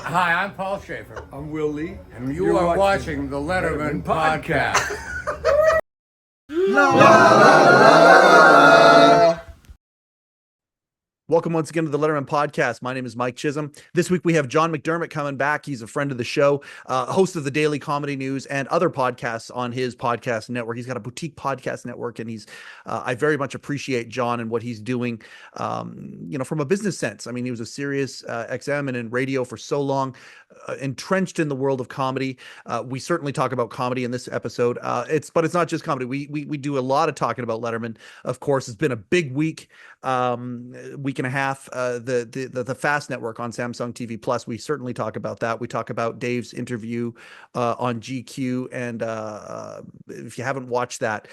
Hi, I'm Paul Schaefer, I'm Will Lee. and you are watching the Letterman podcast. Welcome once again to the Letterman podcast. My name is Mike Chisholm. This week we have John McDermott coming back. He's a friend of the show, host of the Daily Comedy News and other podcasts on his podcast network. He's got a boutique podcast network, and I very much appreciate John and what he's doing, from a business sense. I mean, he was a Sirius XM and in radio for so long, entrenched in the world of comedy. We certainly talk about comedy in this episode. But it's not just comedy. We do a lot of talking about Letterman. Of course, it's been a big week and a half, the Fast Network on Samsung TV Plus. We certainly talk about that. We talk about Dave's interview on GQ, and if you haven't watched that,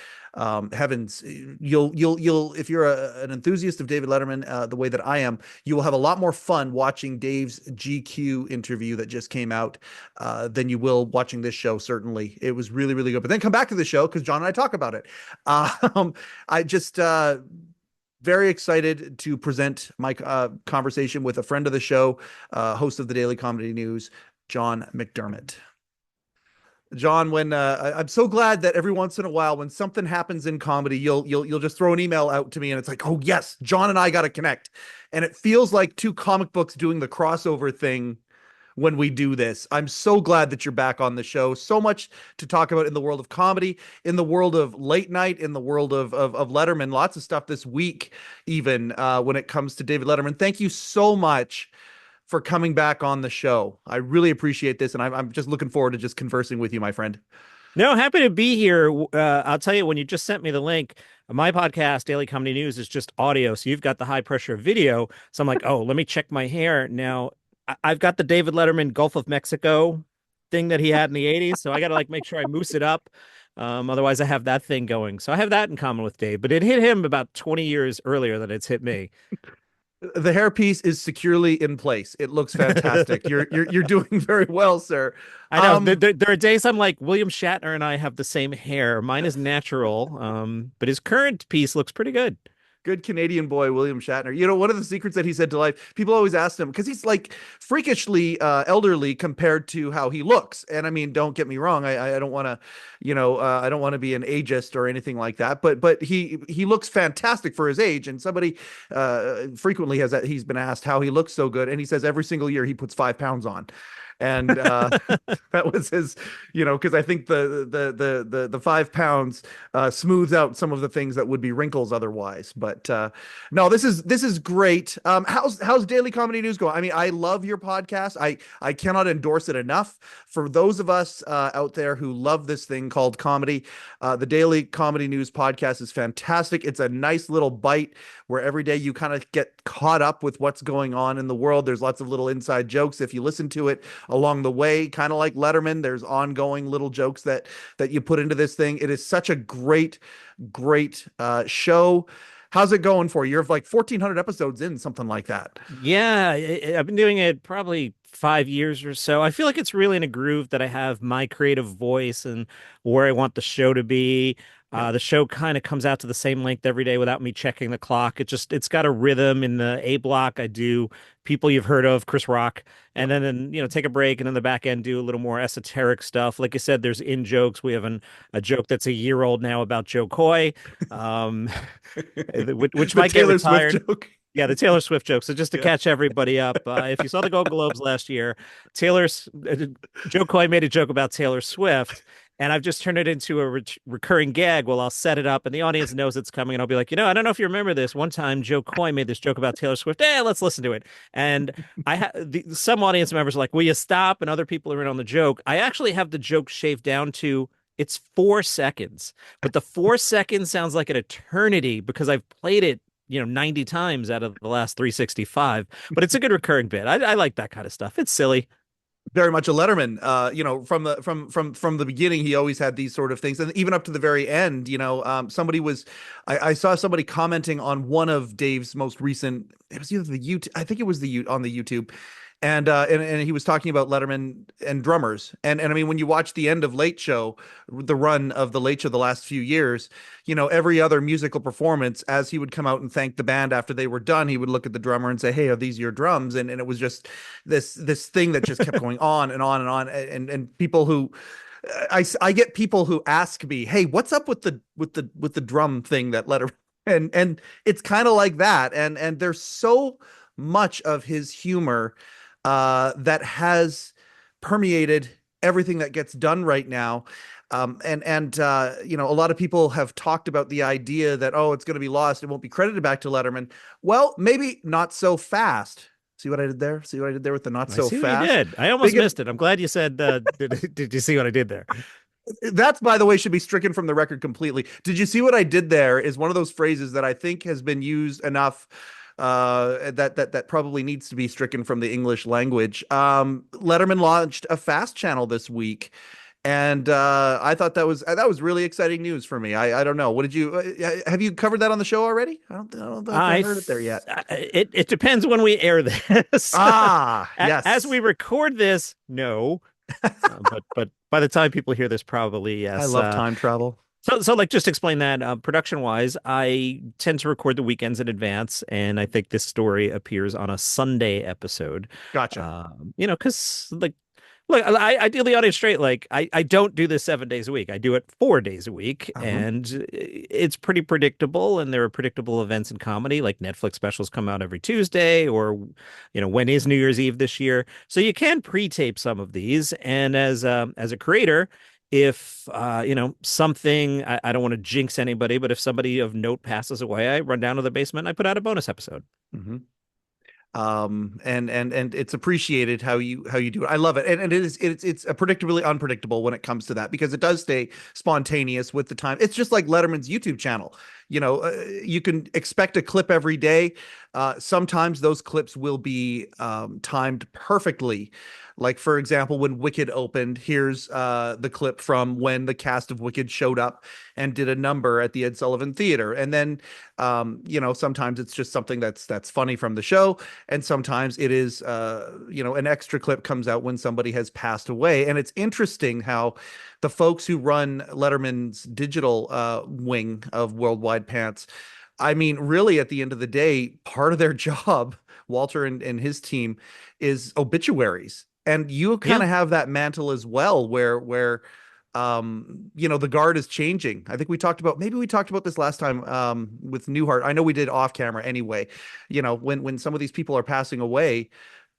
heavens, you'll if you're an enthusiast of David Letterman, the way that I am, you will have a lot more fun watching Dave's GQ interview that just came out than you will watching this show. Certainly, it was really, really good. But then come back to the show because John and I talk about it. I just very excited to present my conversation with a friend of the show, host of the Daily Comedy News, John McDermott. John, when I'm so glad that every once in a while, when something happens in comedy, you'll just throw an email out to me, and it's like, oh yes, John and I got to connect, and it feels like two comic books doing the crossover thing. When we do this, I'm so glad that you're back on the show. So much to talk about in the world of comedy, in the world of late night, in the world of Letterman. Lots of stuff this week, even when it comes to David Letterman. Thank you so much for coming back on the show. I really appreciate this, and I'm just looking forward to just conversing with you, my friend. No, happy to be here. I'll tell you, when you just sent me the link, my podcast, Daily Comedy News, is just audio. So you've got the high pressure video. So I'm like, oh, let me check my hair. Now, I've got the David Letterman Gulf of Mexico thing that he had in the 80s. So I got to make sure I moose it up. Otherwise, I have that thing going. So I have that in common with Dave. But it hit him about 20 years earlier than it's hit me. The hairpiece is securely in place. It looks fantastic. You're doing very well, sir. I know. There are days I'm like, William Shatner and I have the same hair. Mine is natural, but his current piece looks pretty good. Good Canadian boy, William Shatner. You know, one of the secrets that he said to life, people always asked him, because he's like freakishly elderly compared to how he looks. And I mean, don't get me wrong. I don't want to, I don't want to be an ageist or anything like that. But he looks fantastic for his age. And somebody frequently he's been asked how he looks so good. And he says every single year he puts 5 pounds on. And that was his, because I think the 5 pounds smooths out some of the things that would be wrinkles otherwise. But no, this is great. How's Daily Comedy News going? I mean, I love your podcast. I cannot endorse it enough. For those of us out there who love this thing called comedy, the Daily Comedy News podcast is fantastic. It's a nice little bite where every day you kind of get caught up with what's going on in the world. There's lots of little inside jokes if you listen to it along the way, kind of like Letterman. There's ongoing little jokes that you put into this thing. It is such a great show. How's it going for you? You're like 1,400 episodes in, something like that. Yeah, I've been doing it probably 5 years or so. I feel like it's really in a groove that I have my creative voice and where I want the show to be. The show kind of comes out to the same length every day without me checking the clock. It's got a rhythm. In the A block, I do people you've heard of, Chris Rock, and then take a break, and then the back end do a little more esoteric stuff. Like I said, there's in jokes. We have a joke that's a year old now about Joe Coy, which might get retired. Swift joke. Yeah, the Taylor Swift joke. So just to catch everybody up, if you saw the Golden Globes last year, Joe Coy made a joke about Taylor Swift, and I've just turned it into a recurring gag. Well, I'll set it up, and the audience knows it's coming, and I'll be like, I don't know if you remember this. One time, Joe Coy made this joke about Taylor Swift. Hey, let's listen to it. And some audience members are like, will you stop? And other people are in on the joke. I actually have the joke shaved down to it's 4 seconds, but the 4 seconds sounds like an eternity because I've played it 90 times out of the last 365, but it's a good recurring bit. I like that kind of stuff. It's silly. Very much a Letterman. From the beginning, he always had these sort of things, and even up to the very end. I saw somebody commenting on one of Dave's most recent. It was either the YouTube. I think it was on the YouTube, And he was talking about Letterman and drummers. And I mean, when you watch the end of Late Show, the run of the Late Show the last few years, every other musical performance, as he would come out and thank the band after they were done, he would look at the drummer and say, "Hey, are these your drums?" And it was just this thing that just kept going on and on and on. And people who I get people who ask me, "Hey, what's up with the drum thing that Letterman?" And it's kind of like that. And there's so much of his humor that has permeated everything that gets done right now. A lot of people have talked about the idea that, oh, it's going to be lost. It won't be credited back to Letterman. Well, maybe not so fast. See what I did there? See what I did there with the not so see fast? What you did. I almost missed it. I'm glad you said, did you see what I did there? That's, by the way, should be stricken from the record completely. Did you see what I did there is one of those phrases that I think has been used enough that probably needs to be stricken from the English language. Letterman launched a fast channel this week, and I thought that was really exciting news for me. I don't know. What did you have you covered that on the show already? I don't think I heard it there yet. It depends when we air this. Yes. As we record this, no. But by the time people hear this, probably yes. I love time travel. So like, just explain that production wise, I tend to record the weekends in advance, and I think this story appears on a Sunday episode. Gotcha. Because like, look, I deal the audience straight. Like, I don't do this 7 days a week. I do it 4 days a week, and it's pretty predictable. And there are predictable events in comedy, like Netflix specials come out every Tuesday, or when is New Year's Eve this year? So you can pre-tape some of these, and as a creator, if something, I don't want to jinx anybody, but if somebody of note passes away, I run down to the basement and I put out a bonus episode. Mm-hmm. And it's appreciated how you do it. I love it. And it's predictably unpredictable when it comes to that, because it does stay spontaneous with the time. It's just like Letterman's YouTube channel. You can expect a clip every day. Sometimes those clips will be timed perfectly. Like, for example, when Wicked opened, here's the clip from when the cast of Wicked showed up and did a number at the Ed Sullivan Theater. And then, sometimes it's just something that's funny from the show. And sometimes it is, an extra clip comes out when somebody has passed away. And it's interesting how the folks who run Letterman's digital wing of Worldwide Pants, I mean, really, at the end of the day, part of their job, Walter and his team, is obituaries. And you kind of have that mantle as well, where the guard is changing. I think we talked about this last time with Newhart. I know we did off camera anyway. When some of these people are passing away,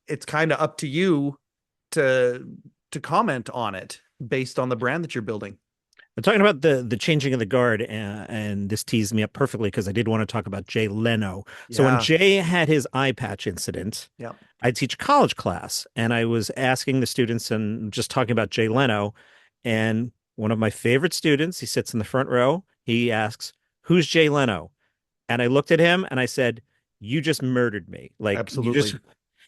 it's kind of up to you to comment on it based on the brand that you're building. We're talking about the changing of the guard, and this teased me up perfectly because I did want to talk about Jay Leno. So when Jay had his eye patch incident, I teach a college class, and I was asking the students and just talking about Jay Leno, and one of my favorite students, he sits in the front row, he asks, "Who's Jay Leno?" And I looked at him and I said, "You just murdered me." Like, absolutely.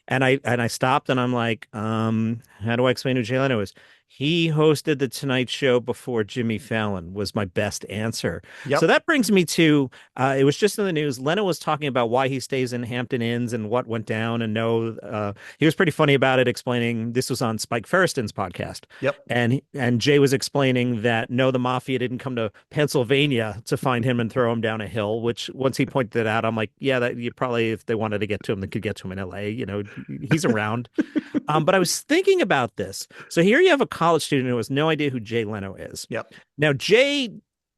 And I stopped and I'm like, how do I explain who Jay Leno is? He hosted the Tonight Show before Jimmy Fallon, was my best answer. Yep. So that brings me to, it was just in the news. Leno was talking about why he stays in Hampton Inns and what went down. And he was pretty funny about it, explaining this was on Spike Feresten's podcast. Yep. And Jay was explaining that, no, the mafia didn't come to Pennsylvania to find him and throw him down a hill, which once he pointed it out, I'm like, yeah, that you probably, if they wanted to get to him, they could get to him in LA. He's around. But I was thinking about this. So here you have a college student who has no idea who Jay Leno is. Yep. Now, Jay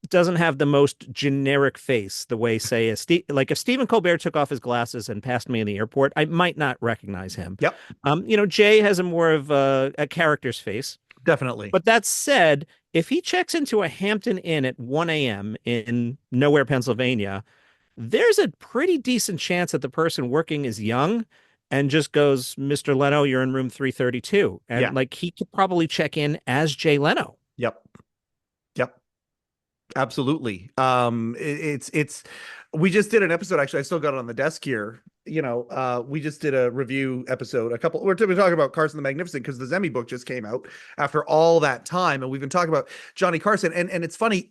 doesn't have the most generic face, the way, say, like if Stephen Colbert took off his glasses and passed me in the airport, I might not recognize him. Yep. Jay has a more of a character's face. Definitely. But that said, if he checks into a Hampton Inn at 1 a.m. in nowhere, Pennsylvania, there's a pretty decent chance that the person working is young and just goes, "Mr. Leno, you're in room 332." And like, he could probably check in as Jay Leno. Yep. Absolutely. We just did an episode. Actually, I still got it on the desk here. We just did a review episode. We're talking about Carson the Magnificent because the Zemi book just came out after all that time. And we've been talking about Johnny Carson. And it's funny.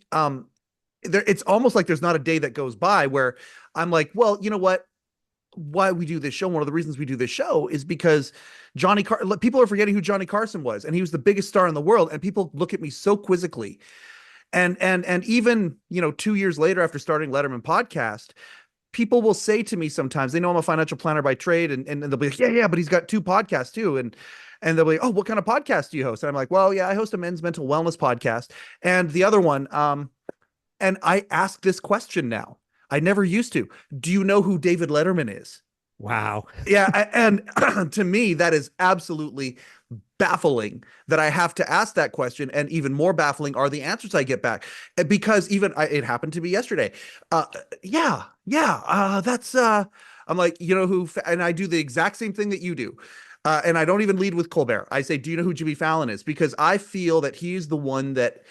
It's almost like there's not a day that goes by where I'm like, well, you know what? why we do this show, one of the reasons we do this show is because people are forgetting who Johnny Carson was, and he was the biggest star in the world, and people look at me so quizzically. And even, 2 years later after starting Letterman podcast, people will say to me sometimes, they know I'm a financial planner by trade, and they'll be like, yeah, but he's got 2 podcasts too. And they'll be like, oh, what kind of podcast do you host? And I'm like, well, yeah, I host a men's mental wellness podcast. And the other one, and I ask this question now. I never used to. Do you know who David Letterman is? Wow. Yeah. And to me, that is absolutely baffling that I have to ask that question. And even more baffling are the answers I get back, because it happened to me yesterday. That's, I'm like, who, and I do the exact same thing that you do. And I don't even lead with Colbert. I say, do you know who Jimmy Fallon is? Because I feel that he's the one that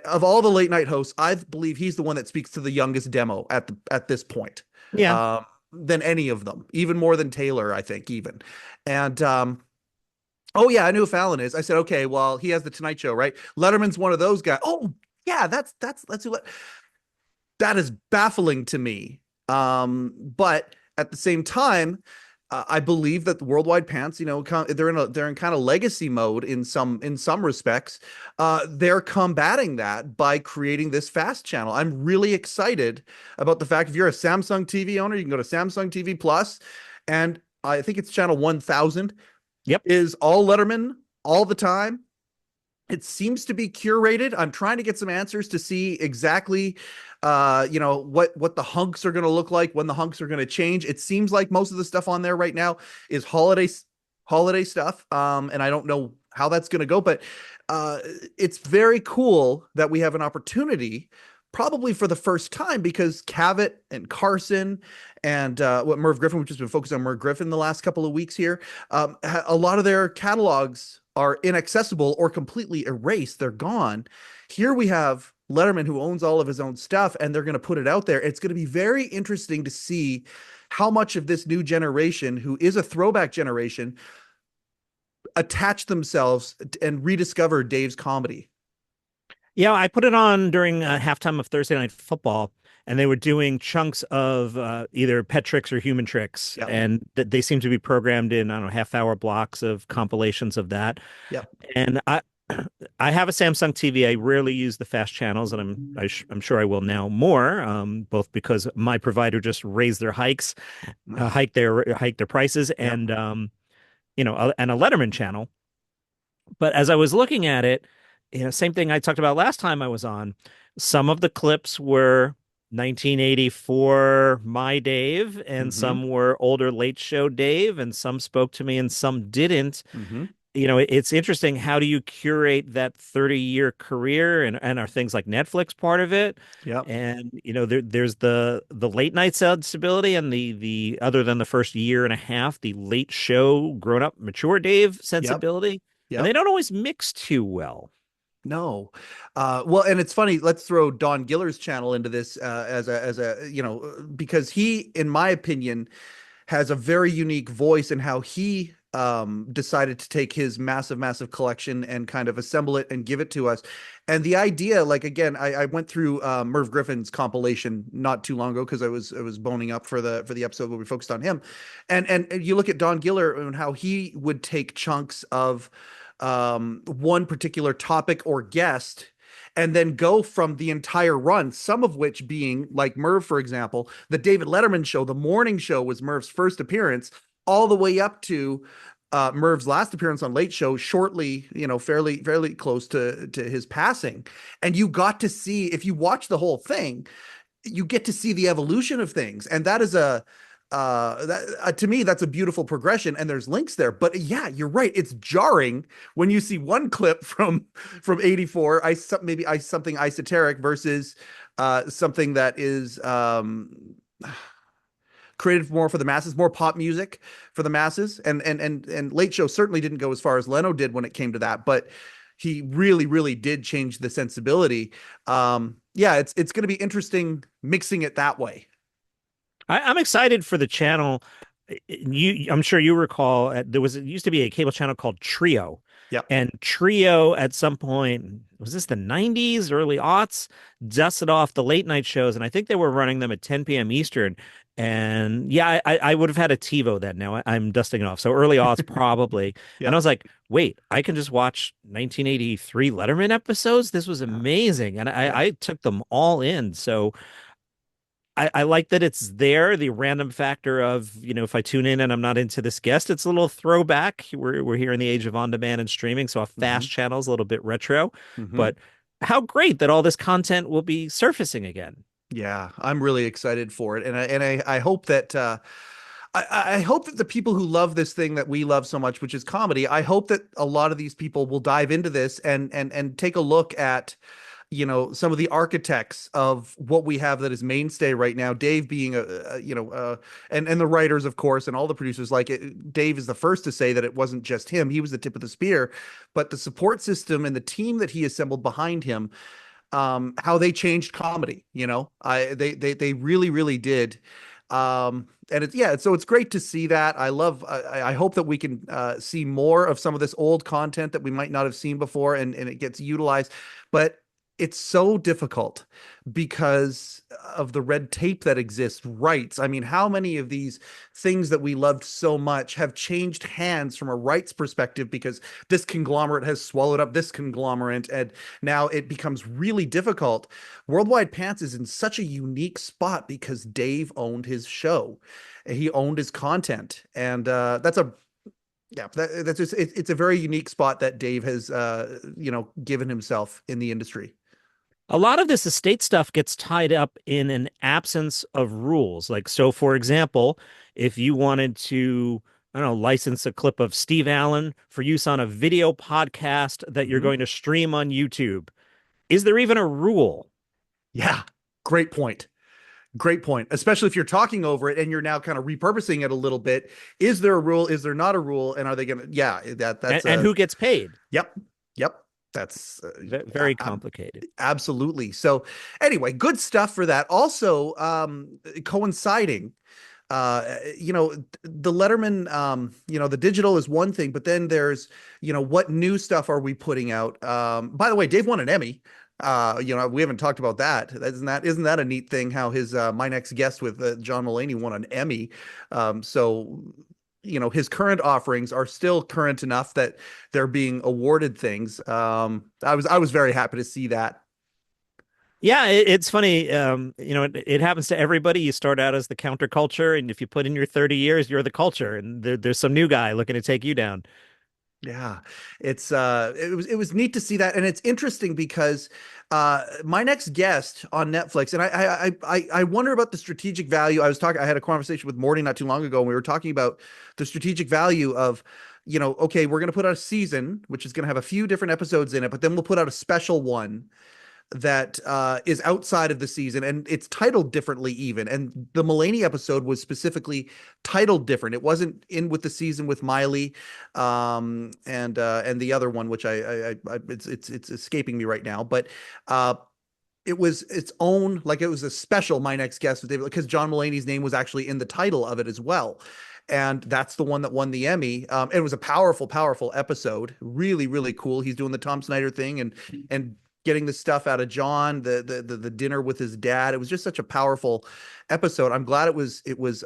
of all the late night hosts, I believe he's the one that speaks to the youngest demo at this point. Yeah. Than any of them, even more than Taylor, I think, even. And oh yeah, I knew who Fallon is. I said, okay, well, he has the Tonight Show, right? Letterman's one of those guys. Oh yeah, that's who. That is baffling to me. But at the same time, I believe that the Worldwide Pants, they're in kind of legacy mode in some respects. They're combating that by creating this fast channel. I'm really excited about the fact, if you're a Samsung TV owner, you can go to Samsung TV Plus, and I think it's channel 1000. Yep, is all Letterman all the time. It seems to be curated. I'm trying to get some answers to see exactly, what the hunks are going to look like, when the hunks are going to change. It seems like most of the stuff on there right now is holiday stuff. And I don't know how that's going to go, but it's very cool that we have an opportunity, probably for the first time, because Cavett and Carson and Merv Griffin, which has been focused on Merv Griffin the last couple of weeks here, a lot of their catalogs are inaccessible or completely erased. They're gone. Here we have Letterman, who owns all of his own stuff, and they're going to put it out there. It's going to be very interesting to see how much of this new generation, who is a throwback generation, attach themselves and rediscover Dave's comedy. Yeah, I put it on during halftime of Thursday Night Football, and they were doing chunks of either pet tricks or human tricks. Yep. And they seem to be programmed in, I don't know, half-hour blocks of compilations of that. Yep. And I have a Samsung TV. I rarely use the fast channels, and I'm sure I will now more, both because my provider just raised their hiked their prices, yep, and and a Letterman channel. But as I was looking at it, same thing I talked about last time I was on. Some of the clips were 1984 my Dave, and some were older Late Show Dave, and some spoke to me and some didn't. It's interesting. How do you curate that 30-year career, and are things like Netflix part of it? Yeah. And there's the late night sensibility, and the other than the first year and a half, the Late Show grown up mature Dave sensibility. Yep. And they don't always mix too well. No. Well, and it's funny, let's throw Don Giller's channel into this as a because he, in my opinion, has a very unique voice in how he decided to take his massive collection and kind of assemble it and give it to us. And the idea, like, again, I went through Merv Griffin's compilation not too long ago, because I was boning up for the episode where we focused on him. And you look at Don Giller and how he would take chunks of one particular topic or guest and then go from the entire run, some of which being, like Merv, for example, the David Letterman show, the morning show was Merv's first appearance, all the way up to Merv's last appearance on Late Show, shortly, fairly close to his passing. And you got to see, if you watch the whole thing, you get to see the evolution of things. And that is to me, that's a beautiful progression, and there's links there. But yeah, you're right. It's jarring when you see one clip from 84, something esoteric versus something that is created more for the masses, more pop music for the masses. And Late Show certainly didn't go as far as Leno did when it came to that, but he really did change the sensibility. It's going to be interesting mixing it that way. I'm excited for the channel. I'm sure you recall, it used to be a cable channel called Trio. Yeah. And Trio at some point, was this the 90s, early aughts, dusted off the late night shows, and I think they were running them at 10 p.m. Eastern. And yeah, I would have had a TiVo then. Now I'm dusting it off. So early aughts probably. Yeah. And I was like, wait, I can just watch 1983 Letterman episodes. This was Yeah. amazing. And Yeah. I took them all in. So I like that it's there, the random factor of, if I tune in and I'm not into this guest, it's a little throwback. We're here in the age of on demand and streaming, so a Hmm. fast channel is a little bit retro. Hmm. But how great that all this content will be surfacing again. Yeah, I'm really excited for it, and I hope that I hope that the people who love this thing that we love so much, which is comedy, I hope that a lot of these people will dive into this and take a look at, some of the architects of what we have that is mainstay right now. Dave being and the writers, of course, and all the producers. Like Dave is the first to say that it wasn't just him; he was the tip of the spear, but the support system and the team that he assembled behind him, how they changed comedy. They really did. And so it's great to see that. I hope that we can see more of some of this old content that we might not have seen before, and it gets utilized. But it's so difficult because of the red tape that exists. Rights. I mean, how many of these things that we loved so much have changed hands from a rights perspective because this conglomerate has swallowed up this conglomerate, and now it becomes really difficult. Worldwide Pants is in such a unique spot because Dave owned his show. He owned his content, and that's just it's a very unique spot that Dave has given himself in the industry. A lot of this estate stuff gets tied up in an absence of rules. Like, so for example, if you wanted to, I don't know, license a clip of Steve Allen for use on a video podcast that you're Mhm. going to stream on YouTube, is there even a rule? Yeah, great point. Great point. Especially if you're talking over it and you're now kind of repurposing it a little bit. Is there a rule? Is there not a rule? And are they going to? Yeah, that's And who gets paid? Yep, yep. That's Very complicated. absolutely. So anyway, good stuff for that. Also, coinciding. The Letterman, the digital is one thing, but then there's, what new stuff are we putting out? By the way, Dave won an Emmy. We haven't talked about that. Isn't that a neat thing? How his My Next Guest with John Mulaney won an Emmy. So his current offerings are still current enough that they're being awarded things. I was very happy to see that. Yeah, it's funny. It happens to everybody. You start out as the counterculture, and if you put in your 30 years, you're the culture, and there's some new guy looking to take you down. Yeah, it was neat to see that, and it's interesting because My Next Guest on Netflix, and I wonder about the strategic value. I had a conversation with Morty not too long ago, and we were talking about the strategic value of, okay, we're going to put out a season, which is going to have a few different episodes in it, but then we'll put out a special one that is outside of the season, and it's titled differently even. And the Mulaney episode was specifically titled different. It wasn't in with the season with Miley, and the other one, which it's escaping me right now, but it was its own, like it was a special My Next Guest with David, because John Mulaney's name was actually in the title of it as well. And that's the one that won the Emmy. It was a powerful episode. Really, really cool. He's doing the Tom Snyder thing and getting the stuff out of John, the dinner with his dad. It was just such a powerful episode. I'm glad it was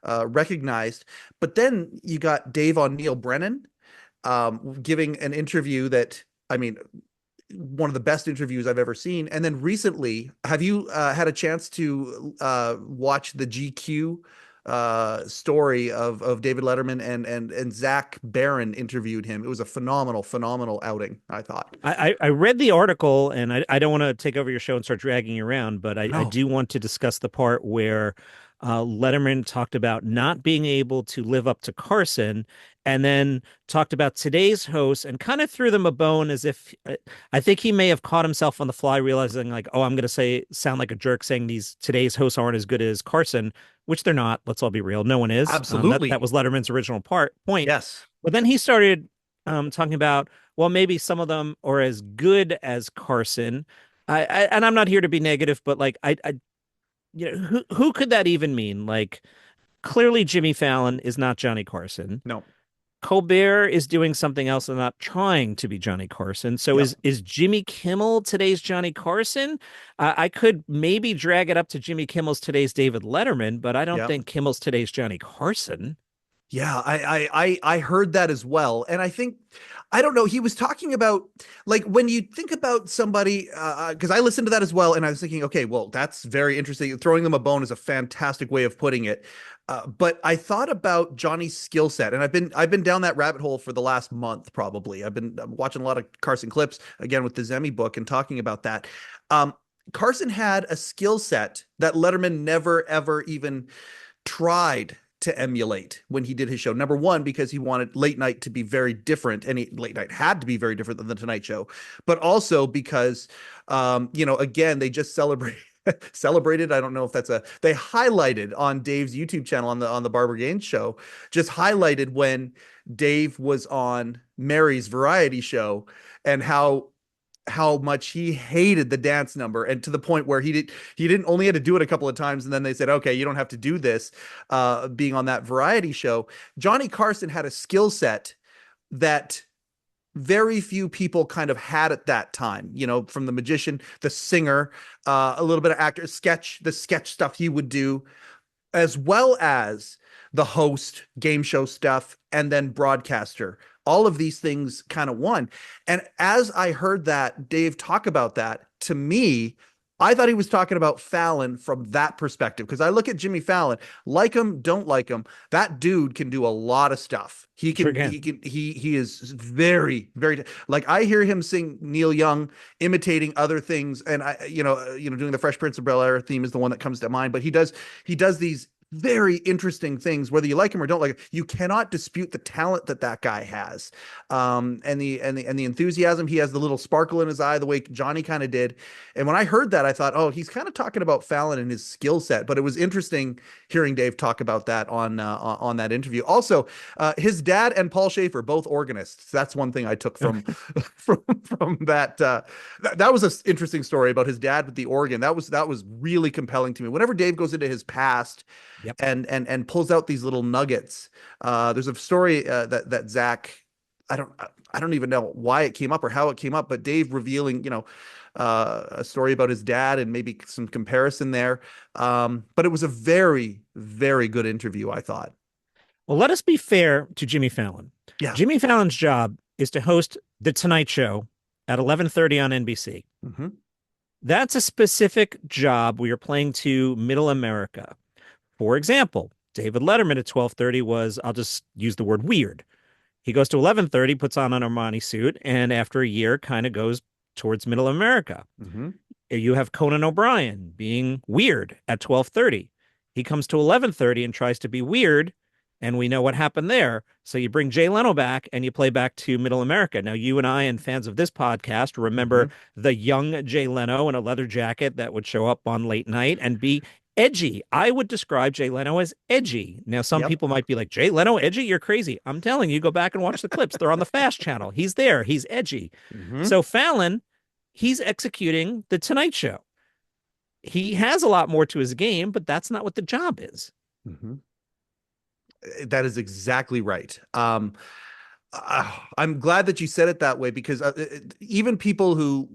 recognized. But then you got Dave on Neil Brennan giving an interview that, I mean, one of the best interviews I've ever seen. And then recently, have you had a chance to watch the GQ story of David Letterman and Zach Barron interviewed him? It was a phenomenal outing, I thought. I read the article, and I don't want to take over your show and start dragging you around, but I No. do want to discuss the part where Letterman talked about not being able to live up to Carson, and then talked about today's host and kind of threw them a bone, as if I think he may have caught himself on the fly, realizing like, oh, I'm going to sound like a jerk saying today's hosts aren't as good as Carson, which they're not. Let's all be real. No one is. Absolutely. That was Letterman's original point. Yes. But then he started talking about, well, maybe some of them are as good as Carson. And I'm not here to be negative, but like who could that even mean? Like, clearly Jimmy Fallon is not Johnny Carson. No. Colbert is doing something else and not trying to be Johnny Carson. So Yep. is Jimmy Kimmel today's Johnny Carson? I could maybe drag it up to Jimmy Kimmel's today's David Letterman, but I don't Yep. think Kimmel's today's Johnny Carson. Yeah, I heard that as well. And I think, I don't know, he was talking about, like, when you think about somebody, because I listened to that as well, and I was thinking, okay, well, that's very interesting. Throwing them a bone is a fantastic way of putting it. But I thought about Johnny's skill set, and I've been down that rabbit hole for the last month, probably. I've been watching a lot of Carson clips, again, with the Zemi book and talking about that. Carson had a skill set that Letterman never, ever even tried to emulate when he did his show. Number one, because he wanted late night to be very different, and late night had to be very different than the Tonight Show, but also because, again, they just celebrated. I don't know if they highlighted on Dave's YouTube channel on the Barbara Gaines show, just highlighted when Dave was on Mary's variety show and how much he hated the dance number, and to the point where he didn't only had to do it a couple of times, and then they said, okay, you don't have to do this, being on that variety show. Johnny Carson had a skill set that very few people kind of had at that time, from the magician, the singer, a little bit of actor, the sketch stuff he would do, as well as the host, game show stuff, and then broadcaster. All of these things kind of won. And as I heard that Dave talk about that, to me, I thought he was talking about Fallon from that perspective, because I look at Jimmy Fallon, like him, don't like him. That dude can do a lot of stuff. He is very, very, like, I hear him sing Neil Young, imitating other things. And doing the Fresh Prince of Bel-Air theme is the one that comes to mind, but he does these very interesting things, whether you like him or don't like him. You cannot dispute the talent that guy has, and the enthusiasm. He has the little sparkle in his eye, the way Johnny kind of did. And when I heard that, I thought, oh, he's kind of talking about Fallon and his skill set. But it was interesting hearing Dave talk about that on that interview. Also, his dad and Paul Schaefer, both organists. That's one thing I took from from that. That was an interesting story about his dad with the organ. That was really compelling to me. Whenever Dave goes into his past, yep, and pulls out these little nuggets. There's a story that Zach, I don't even know why it came up or how it came up, but Dave revealing, a story about his dad and maybe some comparison there. But it was a very, very good interview, I thought. Well, let us be fair to Jimmy Fallon. Yeah. Jimmy Fallon's job is to host The Tonight Show at 11:30 on NBC. Mm-hmm. That's a specific job where you're playing to middle America. For example, David Letterman at 12:30 was, I'll just use the word weird. He goes to 11:30, puts on an Armani suit, and after a year kind of goes towards middle America. Mm-hmm. You have Conan O'Brien being weird at 12:30. He comes to 11:30 and tries to be weird, and we know what happened there. So you bring Jay Leno back and you play back to middle America. Now, you and I and fans of this podcast remember the young Jay Leno in a leather jacket that would show up on late night and be edgy. I would describe Jay Leno as edgy. Now, some people might be like, Jay Leno, edgy? You're crazy. I'm telling you, go back and watch the clips. They're on the Fast channel. He's there. He's edgy. Mm-hmm. So Fallon, he's executing The Tonight Show. He has a lot more to his game, but that's not what the job is. Mm-hmm. That is exactly right. I'm glad that you said it that way, because even people who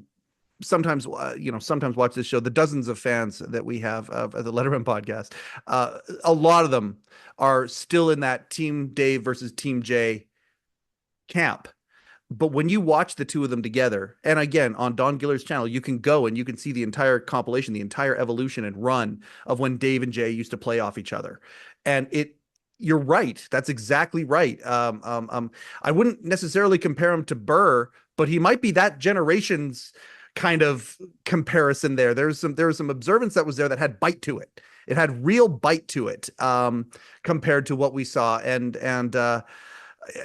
sometimes watch this show, the dozens of fans that we have of the Letterman podcast, a lot of them are still in that Team Dave versus Team Jay camp. But when you watch the two of them together, and again, on Don Giller's channel, you can go and you can see the entire compilation, the entire evolution and run of when Dave and Jay used to play off each other. And you're right. That's exactly right. I wouldn't necessarily compare him to Burr, but he might be that generation's kind of comparison there. There was some observance that was there that had bite to it. It had real bite to it, compared to what we saw. And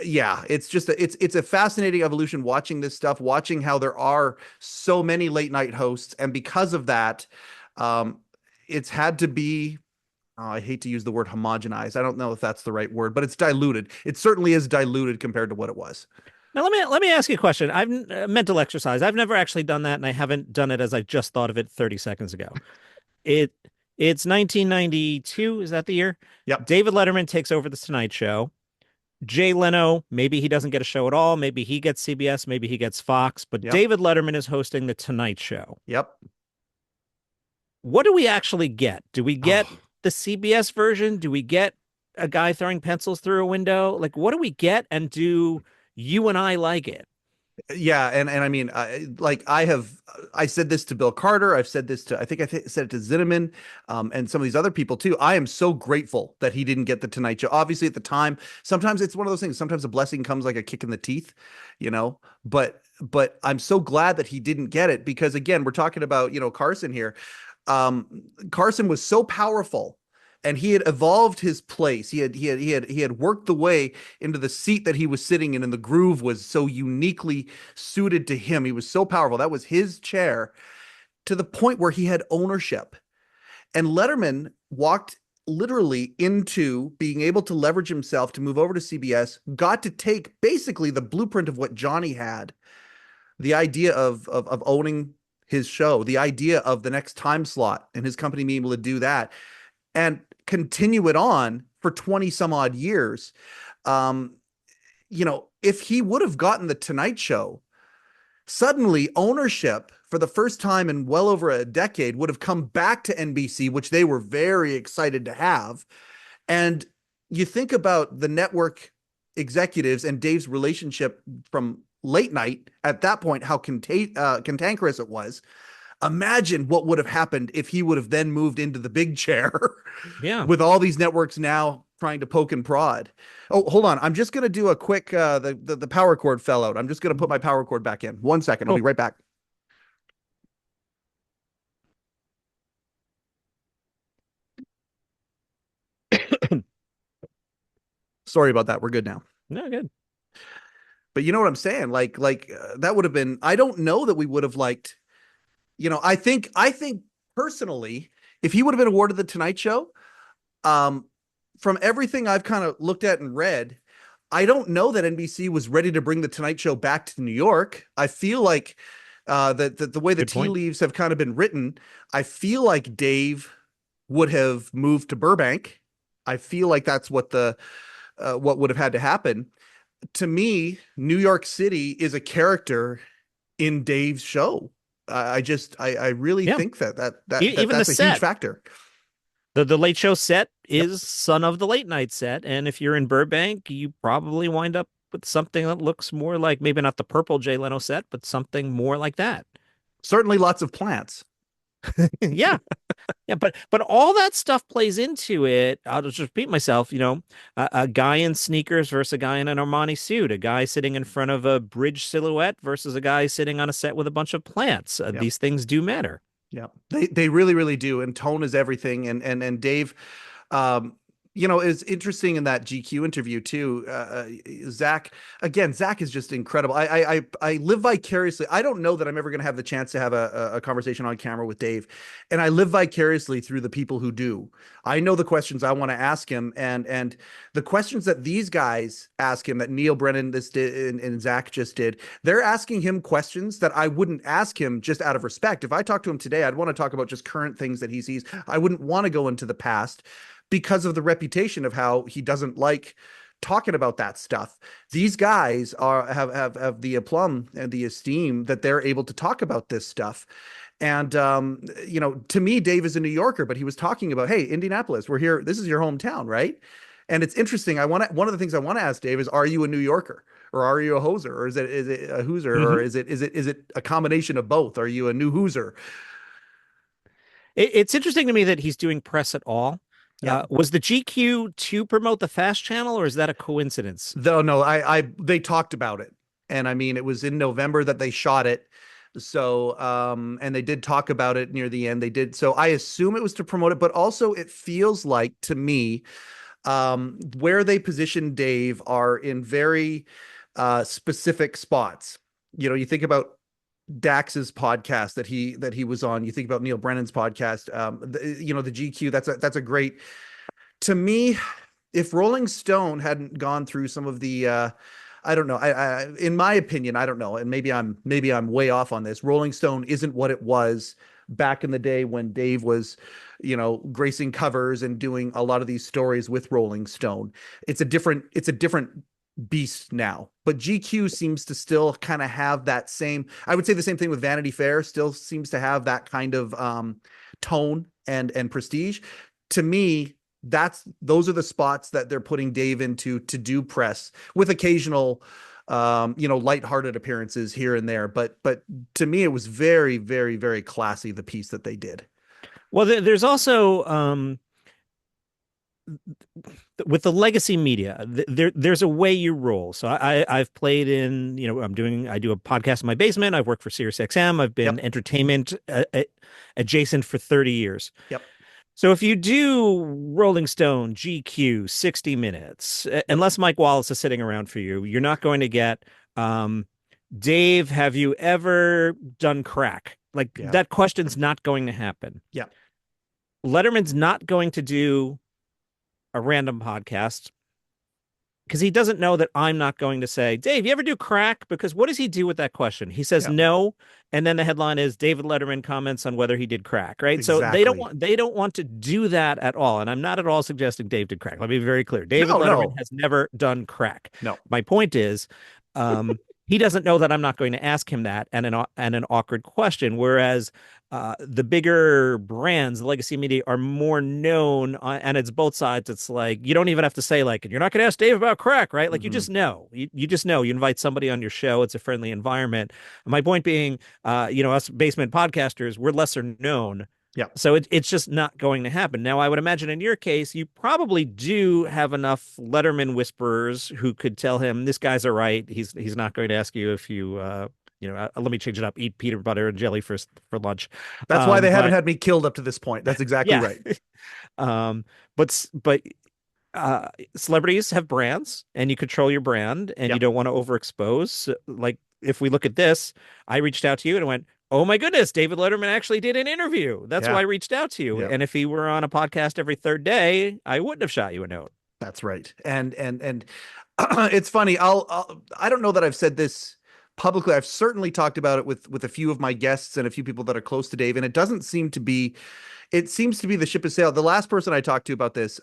yeah, it's just it's a fascinating evolution watching this stuff, watching how there are so many late night hosts, and because of that, it's had to be, I hate to use the word homogenized. I don't know if that's the right word, but it's diluted. It certainly is diluted compared to what it was. Now, let me ask you a question. I've mental exercise. I've never actually done that, and I haven't done it as I just thought of it 30 seconds ago. It's 1992. Is that the year? Yep. David Letterman takes over The Tonight Show. Jay Leno, maybe he doesn't get a show at all. Maybe he gets CBS, maybe he gets Fox, but Yep. David Letterman is hosting the Tonight Show. Yep. What do we actually get? Do we get Oh. the CBS version? Do we get a guy throwing pencils through a window? Like, what do we get? And do you and I like it? Yeah, and I mean, I said this to Bill Carter. I've said this to, I think said it to Zinnemann, and some of these other people too. I am so grateful that he didn't get the Tonight Show. Obviously, at the time, sometimes it's one of those things. Sometimes a blessing comes like a kick in the teeth, you know. But I'm so glad that he didn't get it because again, we're talking about Carson here. Carson was so powerful. And he had evolved his place. He had worked the way into the seat that he was sitting in, and the groove was so uniquely suited to him. He was so powerful. That was his chair to the point where he had ownership. And Letterman walked literally into being able to leverage himself to move over to CBS, got to take basically the blueprint of what Johnny had, the idea of owning his show, the idea of the next time slot and his company being able to do that. And continue it on for 20 some odd years. If he would have gotten the Tonight Show, suddenly ownership for the first time in well over a decade would have come back to NBC, which they were very excited to have. And you think about the network executives and Dave's relationship from late night at that point, how cantankerous it was. Imagine what would have happened if he would have then moved into the big chair with all these networks now trying to poke and prod. Oh, hold on. I'm just going to do a quick, the power cord fell out. I'm just going to put my power cord back in. 1 second. I'll be right back. Sorry about that. We're good now. No, good. But you know what I'm saying? That would have been, I don't know that we would have liked, I think personally, if he would have been awarded the Tonight Show, from everything I've kind of looked at and read, I don't know that NBC was ready to bring the Tonight Show back to New York. I feel like that the way the tea leaves have kind of been written, I feel like Dave would have moved to Burbank. I feel like that's what what would have had to happen. To me, New York City is a character in Dave's show. I really think that's a huge factor. The Late Show set is son of the late night set. And if you're in Burbank, you probably wind up with something that looks more like, maybe not the purple Jay Leno set, but something more like that. Certainly lots of plants. Yeah. But all that stuff plays into it. I'll just repeat myself, a guy in sneakers versus a guy in an Armani suit, a guy sitting in front of a bridge silhouette versus a guy sitting on a set with a bunch of plants. These ththings do matter. Yeah, they really, really do. And tone is everything. And Dave, is interesting in that GQ interview too. Zach is just incredible. I live vicariously. I don't know that I'm ever going to have the chance to have a conversation on camera with Dave, and I live vicariously through the people who do. I know the questions I want to ask him, and the questions that these guys ask him, that Neil Brennan and Zach just did, they're asking him questions that I wouldn't ask him just out of respect. If I talked to him today, I'd want to talk about just current things that he sees. I wouldn't want to go into the past, because of the reputation of how he doesn't like talking about that stuff. These guys have the aplomb and the esteem that they're able to talk about this stuff. And, to me, Dave is a New Yorker, but he was talking about, hey, Indianapolis, we're here. This is your hometown, right? And it's interesting. One of the things I want to ask Dave is, are you a New Yorker, or are you a hoser, or is it a Hooser, or is it a combination of both? Are you a new Hooser? It's interesting to me that he's doing press at all. Yeah. Was the GQ to promote the Fast Channel, or is that a coincidence? No, they talked about it. And I mean, it was in November that they shot it. So, and they did talk about it near the end. They did. So I assume it was to promote it, but also it feels like to me, where they position Dave are in very specific spots. You think about Dax's podcast that he was on. You think about Neil Brennan's podcast. The GQ. That's a great. To me, if Rolling Stone hadn't gone through some of the, I don't know. In my opinion, I don't know, and maybe I'm way off on this. Rolling Stone isn't what it was back in the day when Dave was, gracing covers and doing a lot of these stories with Rolling Stone. It's a different beast now, but GQ seems to still kind of have that same, I would say the same thing with Vanity Fair, still seems to have that kind of tone and prestige. To me, those are the spots that they're putting Dave into to do press with occasional lighthearted appearances here and there. But to me, it was very, very, very classy, the piece that they did. Well, there's also with the legacy media, there's a way you roll. So I've played in, I do a podcast in my basement. I've worked for SiriusXM. I've been entertainment adjacent for 30 years. Yep. So if you do Rolling Stone, GQ, 60 Minutes, unless Mike Wallace is sitting around for you, you're not going to get, Dave, have you ever done crack? That question's not going to happen. Yeah. Letterman's not going to do a random podcast because he doesn't know that I'm not going to say, Dave, you ever do crack? Because what does he do with that question? He says no, and then the headline is David Letterman comments on whether he did crack, right? Exactly. So they don't want to do that at all, and I'm not at all suggesting Dave did crack. Let me be very clear. David Letterman has never done crack. No. My point is, he doesn't know that I'm not going to ask him that and an awkward question. Whereas the bigger brands, the legacy media, are more known, and it's both sides. It's like you don't even have to say like, you're not going to ask Dave about crack, right? Like you just know. You just know. You invite somebody on your show. It's a friendly environment. My point being, us basement podcasters, we're lesser known. Yeah. So it's just not going to happen. Now, I would imagine in your case, you probably do have enough Letterman whisperers who could tell him this guy's all right. He's not going to ask you if you, let me change it up, eat peanut butter and jelly for lunch. That's why they haven't had me killed up to this point. That's exactly right. But celebrities have brands, and you control your brand, and you don't want to overexpose. Like if we look at this, I reached out to you and went, oh my goodness, David Letterman actually did an interview. That's why I reached out to you. And if he were on a podcast every third day, I wouldn't have shot you a note. That's right. And it's funny. I don't know that I've said this publicly. I've certainly talked about it with a few of my guests and a few people that are close to Dave. And it seems to be the ship has sailed. The last person I talked to about this,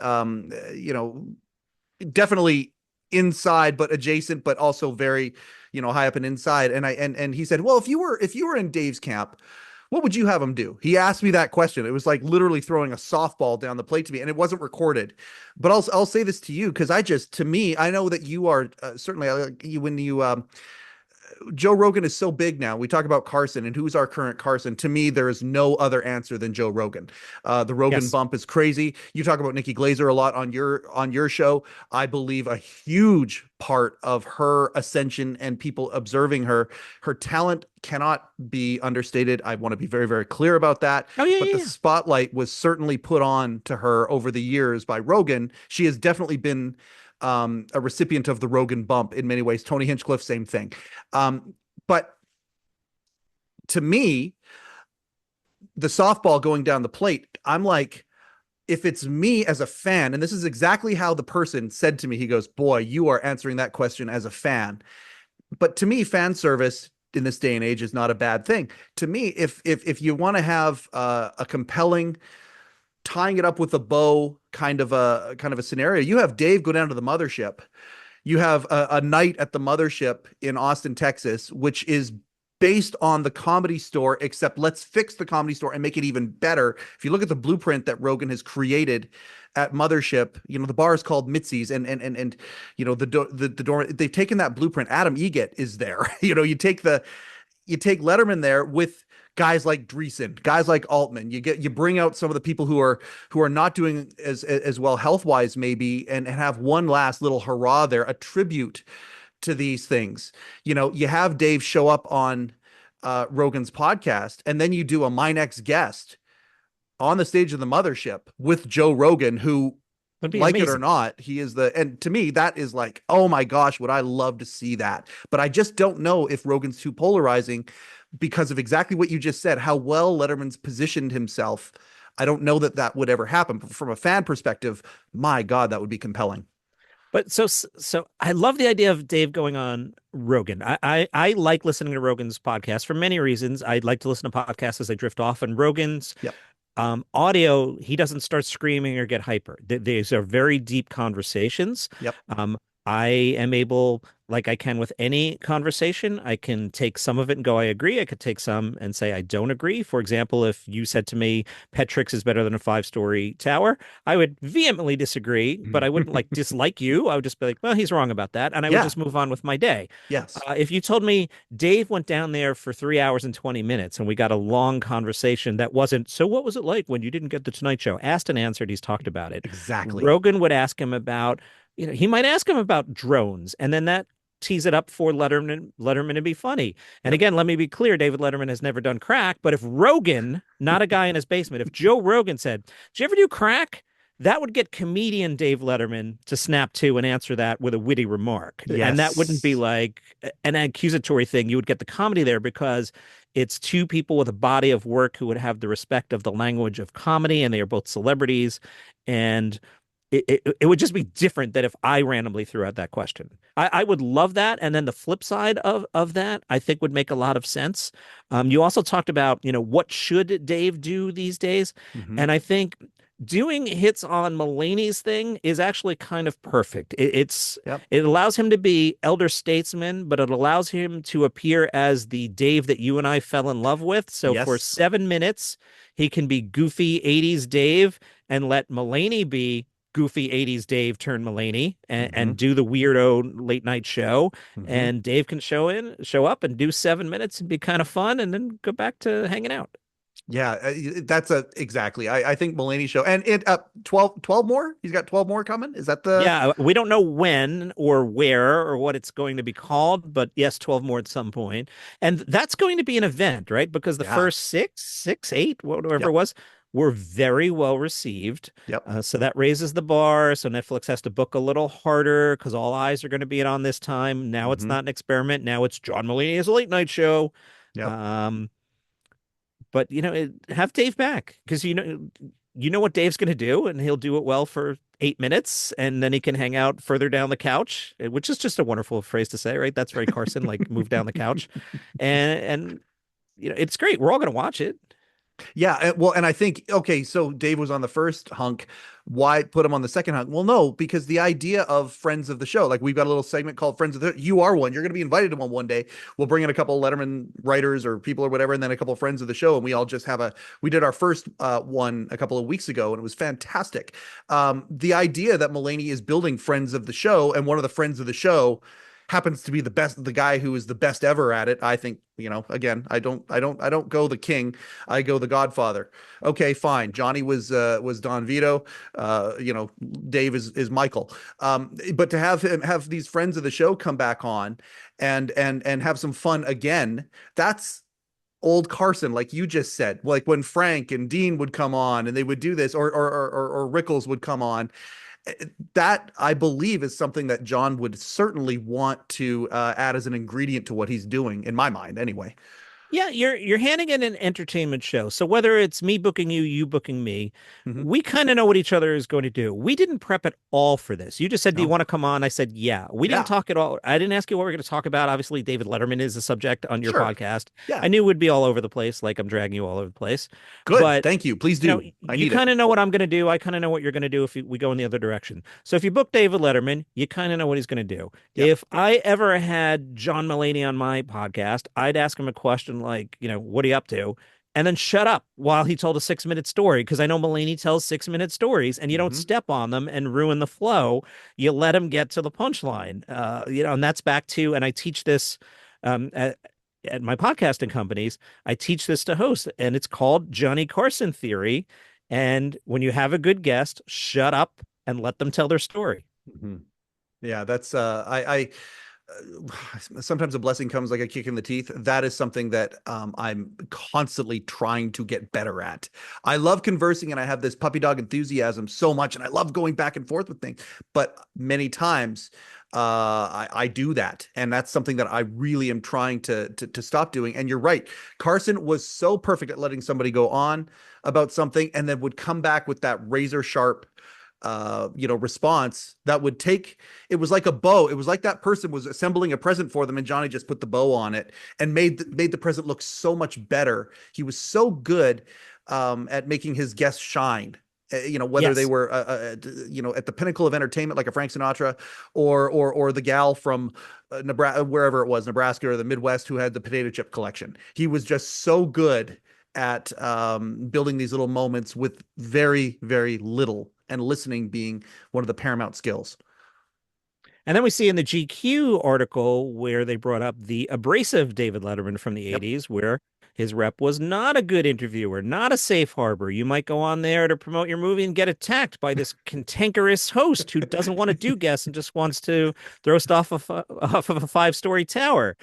definitely inside, but adjacent, but also very, high up and inside. And he said, well, if you were in Dave's camp, what would you have him do? He asked me that question. It was like literally throwing a softball down the plate to me, and it wasn't recorded. But I'll say this to you, because I know that you are certainly when you Joe Rogan is so big now. We talk about Carson and who's our current Carson. To me, there is no other answer than Joe Rogan. The Rogan bump is crazy. You talk about Nikki Glaser a lot on your show. I believe a huge part of her ascension and people observing her talent cannot be understated. I want to be very, very clear about that. The spotlight was certainly put on to her over the years by Rogan. She has definitely been a recipient of the Rogan bump in many ways. Tony Hinchcliffe, same thing. But to me, the softball going down the plate, I'm like, if it's me as a fan, and this is exactly how the person said to me, he goes, boy, you are answering that question as a fan. But to me, fan service in this day and age is not a bad thing. To me, if you want to have a compelling, tying it up with a bow kind of a scenario, you have Dave go down to the mothership. You have a night at the mothership in Austin, Texas, which is based on the Comedy Store, except let's fix the Comedy Store and make it even better. If you look at the blueprint that Rogan has created at Mothership, the bar is called Mitzi's, and the door, they've taken that blueprint. Adam Egget is there. You take Letterman there with guys like Dreesen, guys like Altman. You bring out some of the people who are not doing as well health wise maybe, and have one last little hurrah there, a tribute to these things. You have Dave show up on Rogan's podcast, and then you do a My Next Guest on the stage of the mothership with Joe Rogan, who, like it or not, he is and to me, that is like, oh my gosh, would I love to see that. But I just don't know if Rogan's too polarizing because of exactly what you just said, how well Letterman's positioned himself. I don't know that would ever happen. But from a fan perspective, my God, that would be compelling. But so I love the idea of Dave going on Rogan. I like listening to Rogan's podcast for many reasons. I like to listen to podcasts as I drift off, and Rogan's Yep. audio, he doesn't start screaming or get hyper. These are very deep conversations. Yep. I am able, like I can with any conversation, I can take some of it and go, I agree. I could take some and say, I don't agree. For example, if you said to me, Petrix is better than a 5-story tower, I would vehemently disagree, but I wouldn't like dislike you. I would just be like, well, he's wrong about that. And I would just move on with my day. Yes. If you told me Dave went down there for 3 hours and 20 minutes and we got a long conversation that wasn't, so what was it like when you didn't get the Tonight Show? Asked and answered, he's talked about it. Exactly. Rogan would ask him about, he might ask him about drones, and then that tease it up for Letterman to be funny. And again, let me be clear, David Letterman has never done crack, but if Rogan, not a guy in his basement, if Joe Rogan said, did you ever do crack? That would get comedian Dave Letterman to snap to and answer that with a witty remark. Yes. And that wouldn't be like an accusatory thing. You would get the comedy there because it's two people with a body of work who would have the respect of the language of comedy, and they are both celebrities. And it would just be different than if I randomly threw out that question. I would love that. And then the flip side of that, I think, would make a lot of sense. You also talked about, what should Dave do these days? And I think doing hits on Mulaney's thing is actually kind of perfect. It allows him to be elder statesman, but it allows him to appear as the Dave that you and I fell in love with. So for 7 minutes, he can be goofy 80s Dave and let Mulaney be goofy 80s Dave turn Mulaney and do the weirdo late night show. And Dave can show up and do 7 minutes and be kind of fun and then go back to hanging out. Yeah, that's exactly. I think Mulaney show and 12 more. He's got 12 more coming. Is that the? Yeah, we don't know when or where or what it's going to be called, but yes, 12 more at some point. And that's going to be an event, right? Because the first six, eight, whatever it was, were very well received. So that raises the bar. So Netflix has to book a little harder because all eyes are going to be on this time. Now it's not an experiment. Now it's John Mulaney as a late night show. But have Dave back because you know what Dave's going to do, and he'll do it well for 8 minutes, and then he can hang out further down the couch, which is just a wonderful phrase to say, right? That's very Carson, like move down the couch, and it's great. We're all going to watch it. Yeah, well, and I think, okay, so Dave was on the first hunk. Why put him on the second hunk? Well, no, because the idea of friends of the show, like we've got a little segment called Friends of the. You are one. You're going to be invited to one day. We'll bring in a couple of Letterman writers or people or whatever, and then a couple of friends of the show, and we all just have we did our first one a couple of weeks ago, and it was fantastic. The idea that Mulaney is building friends of the show, and one of the friends of the show happens to be the guy who is the best ever at it. I think, again, I don't go the king. I go the Godfather. Okay, fine. Johnny was Don Vito. Dave is Michael. But to have these friends of the show come back on and have some fun again, that's old Carson, like you just said, like when Frank and Dean would come on and they would do this, or Rickles would come on. That, I believe, is something that John would certainly want to add as an ingredient to what he's doing, in my mind, anyway. Yeah, you're handing in an entertainment show. So whether it's me booking you, you booking me, we kind of know what each other is going to do. We didn't prep at all for this. You just said, do you want to come on? I said, yeah. We didn't talk at all. I didn't ask you what we're going to talk about. Obviously, David Letterman is the subject on your podcast. Yeah. I knew it would be all over the place, like I'm dragging you all over the place. Good. But, thank you. Please do. You kind of know what I'm going to do. I kind of know what you're going to do if we go in the other direction. So if you book David Letterman, you kind of know what he's going to do. Yep. If I ever had John Mulaney on my podcast, I'd ask him a question like, what are you up to? And then shut up while he told a 6-minute story, because I know Mulaney tells 6-minute stories, and you don't step on them and ruin the flow. You let him get to the punchline, and that's back to, and I teach this at my podcasting companies. I teach this to hosts, and it's called Johnny Carson theory. And when you have a good guest, shut up and let them tell their story. Yeah, that's sometimes a blessing comes like a kick in the teeth. That is something that I'm constantly trying to get better at. I love conversing and I have this puppy dog enthusiasm so much, and I love going back and forth with things. But many times I do that, and that's something that I really am trying to stop doing. And you're right. Carson was so perfect at letting somebody go on about something and then would come back with that razor sharp response that would take, it was like a bow. It was like that person was assembling a present for them and Johnny just put the bow on it and made the present look so much better. He was so good at making his guests shine. Whether they Yes. were, at the pinnacle of entertainment, like a Frank Sinatra, or the gal from Nebraska, wherever it was, Nebraska or the Midwest, who had the potato chip collection. He was just so good at building these little moments with very, very little, and listening being one of the paramount skills. And then we see in the GQ article where they brought up the abrasive David Letterman from the 80s, where his rep was not a good interviewer, not a safe harbor. You might go on there to promote your movie and get attacked by this cantankerous host who doesn't want to do guests and just wants to throw stuff off of a five-story tower.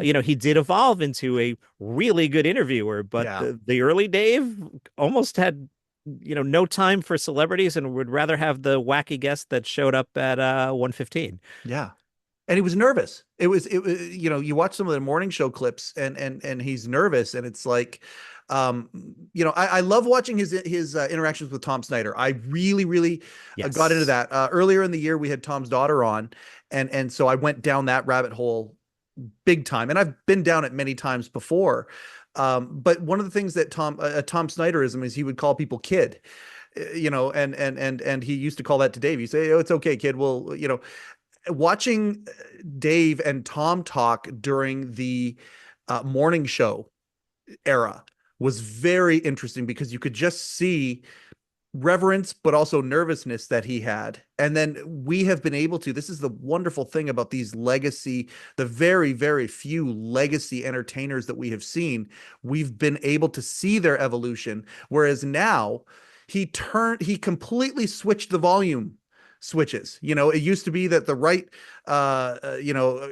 He did evolve into a really good interviewer, but the early Dave almost had no time for celebrities and would rather have the wacky guest that showed up at 1:15. Yeah. And he was nervous. It was, you watch some of the morning show clips and he's nervous. And it's like, I love watching his interactions with Tom Snyder. I really, really got into that. Earlier in the year, we had Tom's daughter on. And so I went down that rabbit hole big time. And I've been down it many times before. But one of the things that Tom Snyderism is, he would call people kid, and he used to call that to Dave. You say, "Oh, it's okay, kid." Well, watching Dave and Tom talk during the morning show era was very interesting, because you could just see reverence, but also nervousness that he had. And then we have been able to, this is the wonderful thing about these legacy, the very, very few legacy entertainers that we have seen, we've been able to see their evolution. Whereas now he completely switched the volume switches. It used to be that the right,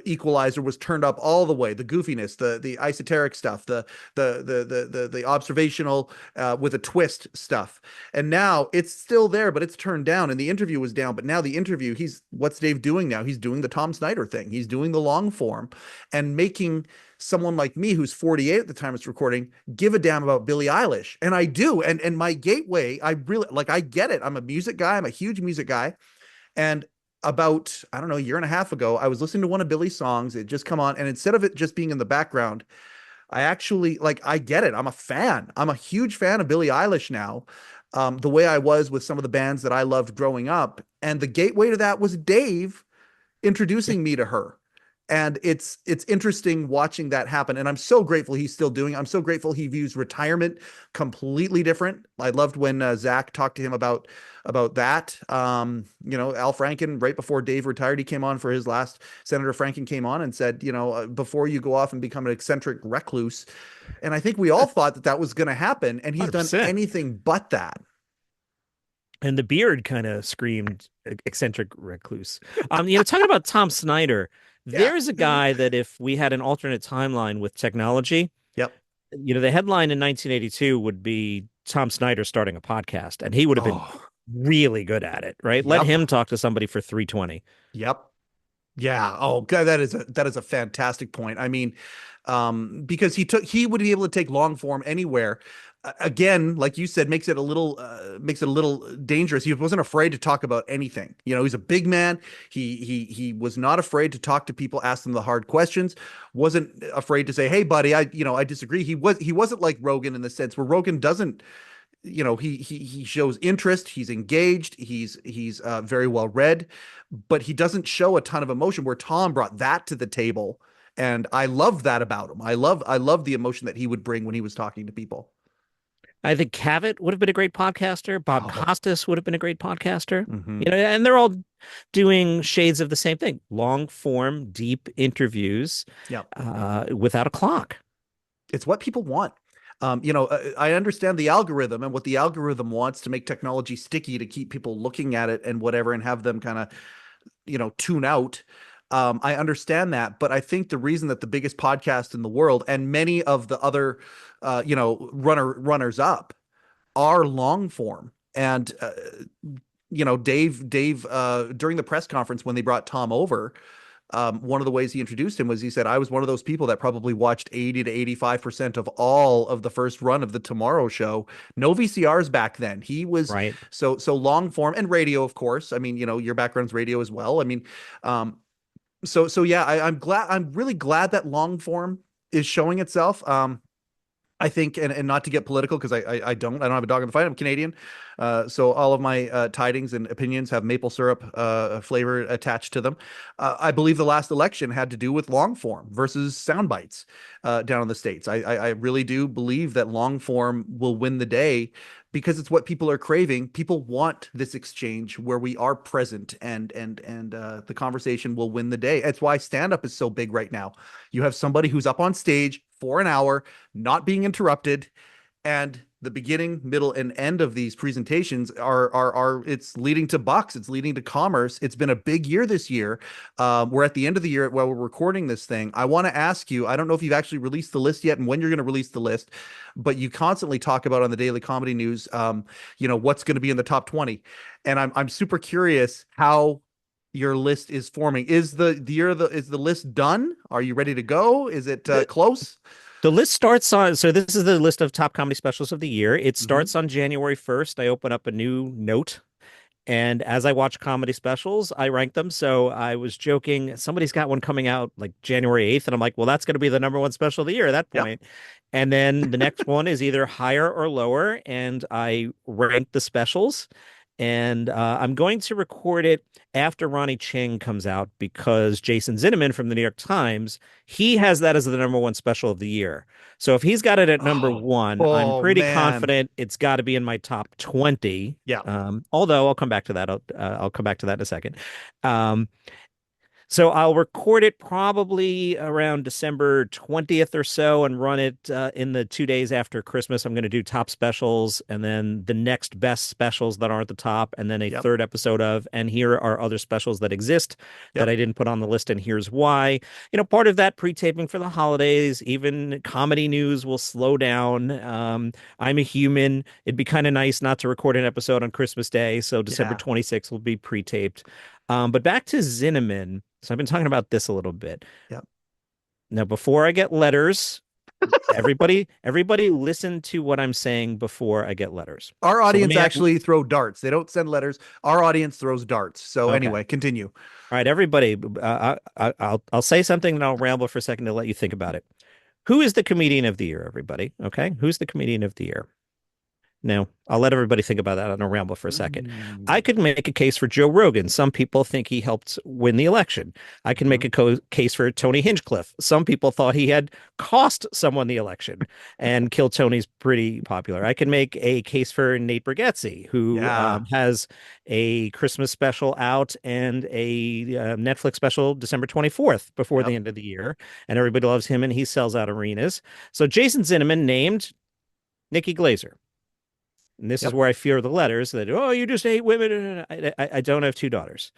equalizer was turned up all the way. The goofiness, the esoteric stuff, the observational with a twist stuff. And now it's still there, but it's turned down. And the interview was down. But now the interview, what's Dave doing now? He's doing the Tom Snyder thing. He's doing the long form and making someone like me, who's 48 at the time it's recording, give a damn about Billie Eilish. And I do. And my gateway, I really I get it. I'm a music guy. I'm a huge music guy. And about, I don't know, a year and a half ago, I was listening to one of Billie's songs. It just come on. And instead of it just being in the background, I actually, I get it. I'm a fan. I'm a huge fan of Billie Eilish now, the way I was with some of the bands that I loved growing up. And the gateway to that was Dave introducing me to her. And it's interesting watching that happen. And I'm so grateful he's still doing it. I'm so grateful he views retirement completely different. I loved when Zach talked to him about that. Al Franken, right before Dave retired, he came on for his last, Senator Franken came on and said, before you go off and become an eccentric recluse. And I think we all thought that was going to happen. And he's 100%. Done anything but that. And the beard kind of screamed eccentric recluse. Talking about Tom Snyder, there's a guy that if we had an alternate timeline with technology, the headline in 1982 would be Tom Snyder starting a podcast, and he would have been really good at it, right? Let him talk to somebody for 320. Yep. Yeah. Oh, God, that is a fantastic point. I mean, because he would be able to take long form anywhere. Again, like you said, makes it a little dangerous. He wasn't afraid to talk about anything. He's a big man. He was not afraid to talk to people, ask them the hard questions. Wasn't afraid to say, "Hey, buddy, I disagree." He wasn't like Rogan in the sense where Rogan doesn't. He shows interest. He's engaged. He's very well read, but he doesn't show a ton of emotion. Where Tom brought that to the table, and I love that about him. I love the emotion that he would bring when he was talking to people. I think Cavett would have been a great podcaster. Bob Costas would have been a great podcaster. Mm-hmm. And they're all doing shades of the same thing: long form, deep interviews. Without a clock. It's what people want. I understand the algorithm and what the algorithm wants to make technology sticky, to keep people looking at it and whatever, and have them kind of, tune out. I understand that, but I think the reason that the biggest podcast in the world and many of the other, runners up are long form. And, Dave, during the press conference when they brought Tom over, one of the ways he introduced him was he said, I was one of those people that probably watched 80 to 85% of all of the first run of the Tomorrow Show. No VCRs back then. He was Right. so long form, and radio, of course. I mean, your background's radio as well. I mean, so yeah, I'm really glad that long form is showing itself. I think, and not to get political, because I don't have a dog in the fight. I'm Canadian, so all of my tidings and opinions have maple syrup flavor attached to them. I believe the last election had to do with long form versus sound bites down in the States. I really do believe that long form will win the day, because it's what people are craving. People want this exchange where we are present, and the conversation will win the day. That's why stand up is so big right now. You have somebody who's up on stage for an hour, not being interrupted, and the beginning, middle, and end of these presentations are it's leading to bucks, it's leading to commerce. It's been a big year this year. We're at the end of the year while we're recording this thing. I want to ask you, I don't know if you've actually released the list yet and when you're going to release the list, but you constantly talk about on the Daily Comedy News, what's going to be in the top 20. And I'm super curious how your list is forming. Is the list done? Are you ready to go? Is it close? The list starts on, so this is the list of top comedy specials of the year. It starts on January 1st. I open up a new note, and as I watch comedy specials, I rank them. So I was joking, somebody's got one coming out like January 8th, and I'm like, well, that's going to be the number one special of the year at that point. Yep. And then the next one is either higher or lower, and I rank the specials. And I'm going to record it after Ronnie Chang comes out, because Jason Zinnemann from the New York Times, he has that as the number one special of the year. So if he's got it at number one, I'm pretty confident it's got to be in my top 20. Yeah. Although I'll come back to that. I'll come back to that in a second. So I'll record it probably around December 20th or so and run it in the 2 days after Christmas. I'm going to do top specials, and then the next best specials that aren't the top, and then a third episode of, and here are other specials that exist that I didn't put on the list, and here's why. Part of that pre-taping for the holidays, even comedy news will slow down. I'm a human. It'd be kind of nice not to record an episode on Christmas Day, so December 26th will be pre-taped. But back to Zinnemann. So I've been talking about this a little bit. Yep. Now, before I get letters, everybody listen to what I'm saying before I get letters. Our audience actually throw darts. They don't send letters. Our audience throws darts. So anyway, continue. All right, everybody. I'll say something and I'll ramble for a second to let you think about it. Who is the comedian of the year, everybody? Okay. Who's the comedian of the year? Now, I'll let everybody think about that on a ramble for a second. I could make a case for Joe Rogan. Some people think he helped win the election. I can make a case for Tony Hinchcliffe. Some people thought he had cost someone the election, and Kill Tony's pretty popular. I can make a case for Nate Bargatze, who has a Christmas special out and a Netflix special December 24th before the end of the year, and everybody loves him, and he sells out arenas. So Jason Zinnemann named Nikki Glaser. And this is where I fear the letters that, you just hate women. I don't have two daughters.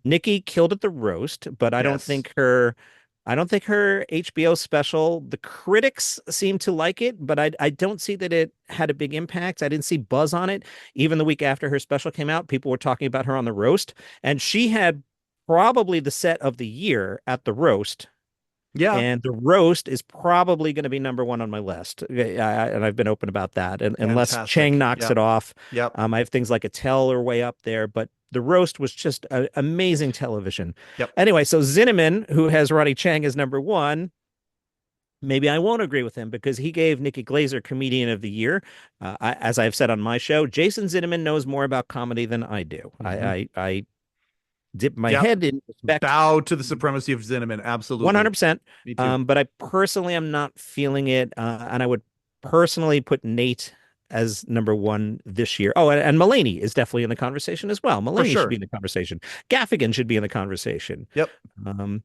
Nikki killed at the roast, but I don't think her HBO special, the critics seem to like it, but I don't see that it had a big impact. I didn't see buzz on it. Even the week after her special came out, people were talking about her on the roast, and she had probably the set of the year at the roast. Yeah. And the roast is probably going to be number one on my list. And I've been open about that. And unless Chang knocks it off, I have things like Attell are way up there, but the roast was just amazing television. Anyway, so Zinnemann, who has Ronnie Chang as number one, maybe I won't agree with him because he gave Nikki Glaser Comedian of the Year. As I've said on my show, Jason Zinnemann knows more about comedy than I do. I dip my head in respect. Bow to the supremacy of Zinnemann. Absolutely. 100%. But I personally am not feeling it. And I would personally put Nate as number one this year. Oh, and Mulaney is definitely in the conversation as well. Mulaney should be in the conversation. Gaffigan should be in the conversation. Yep.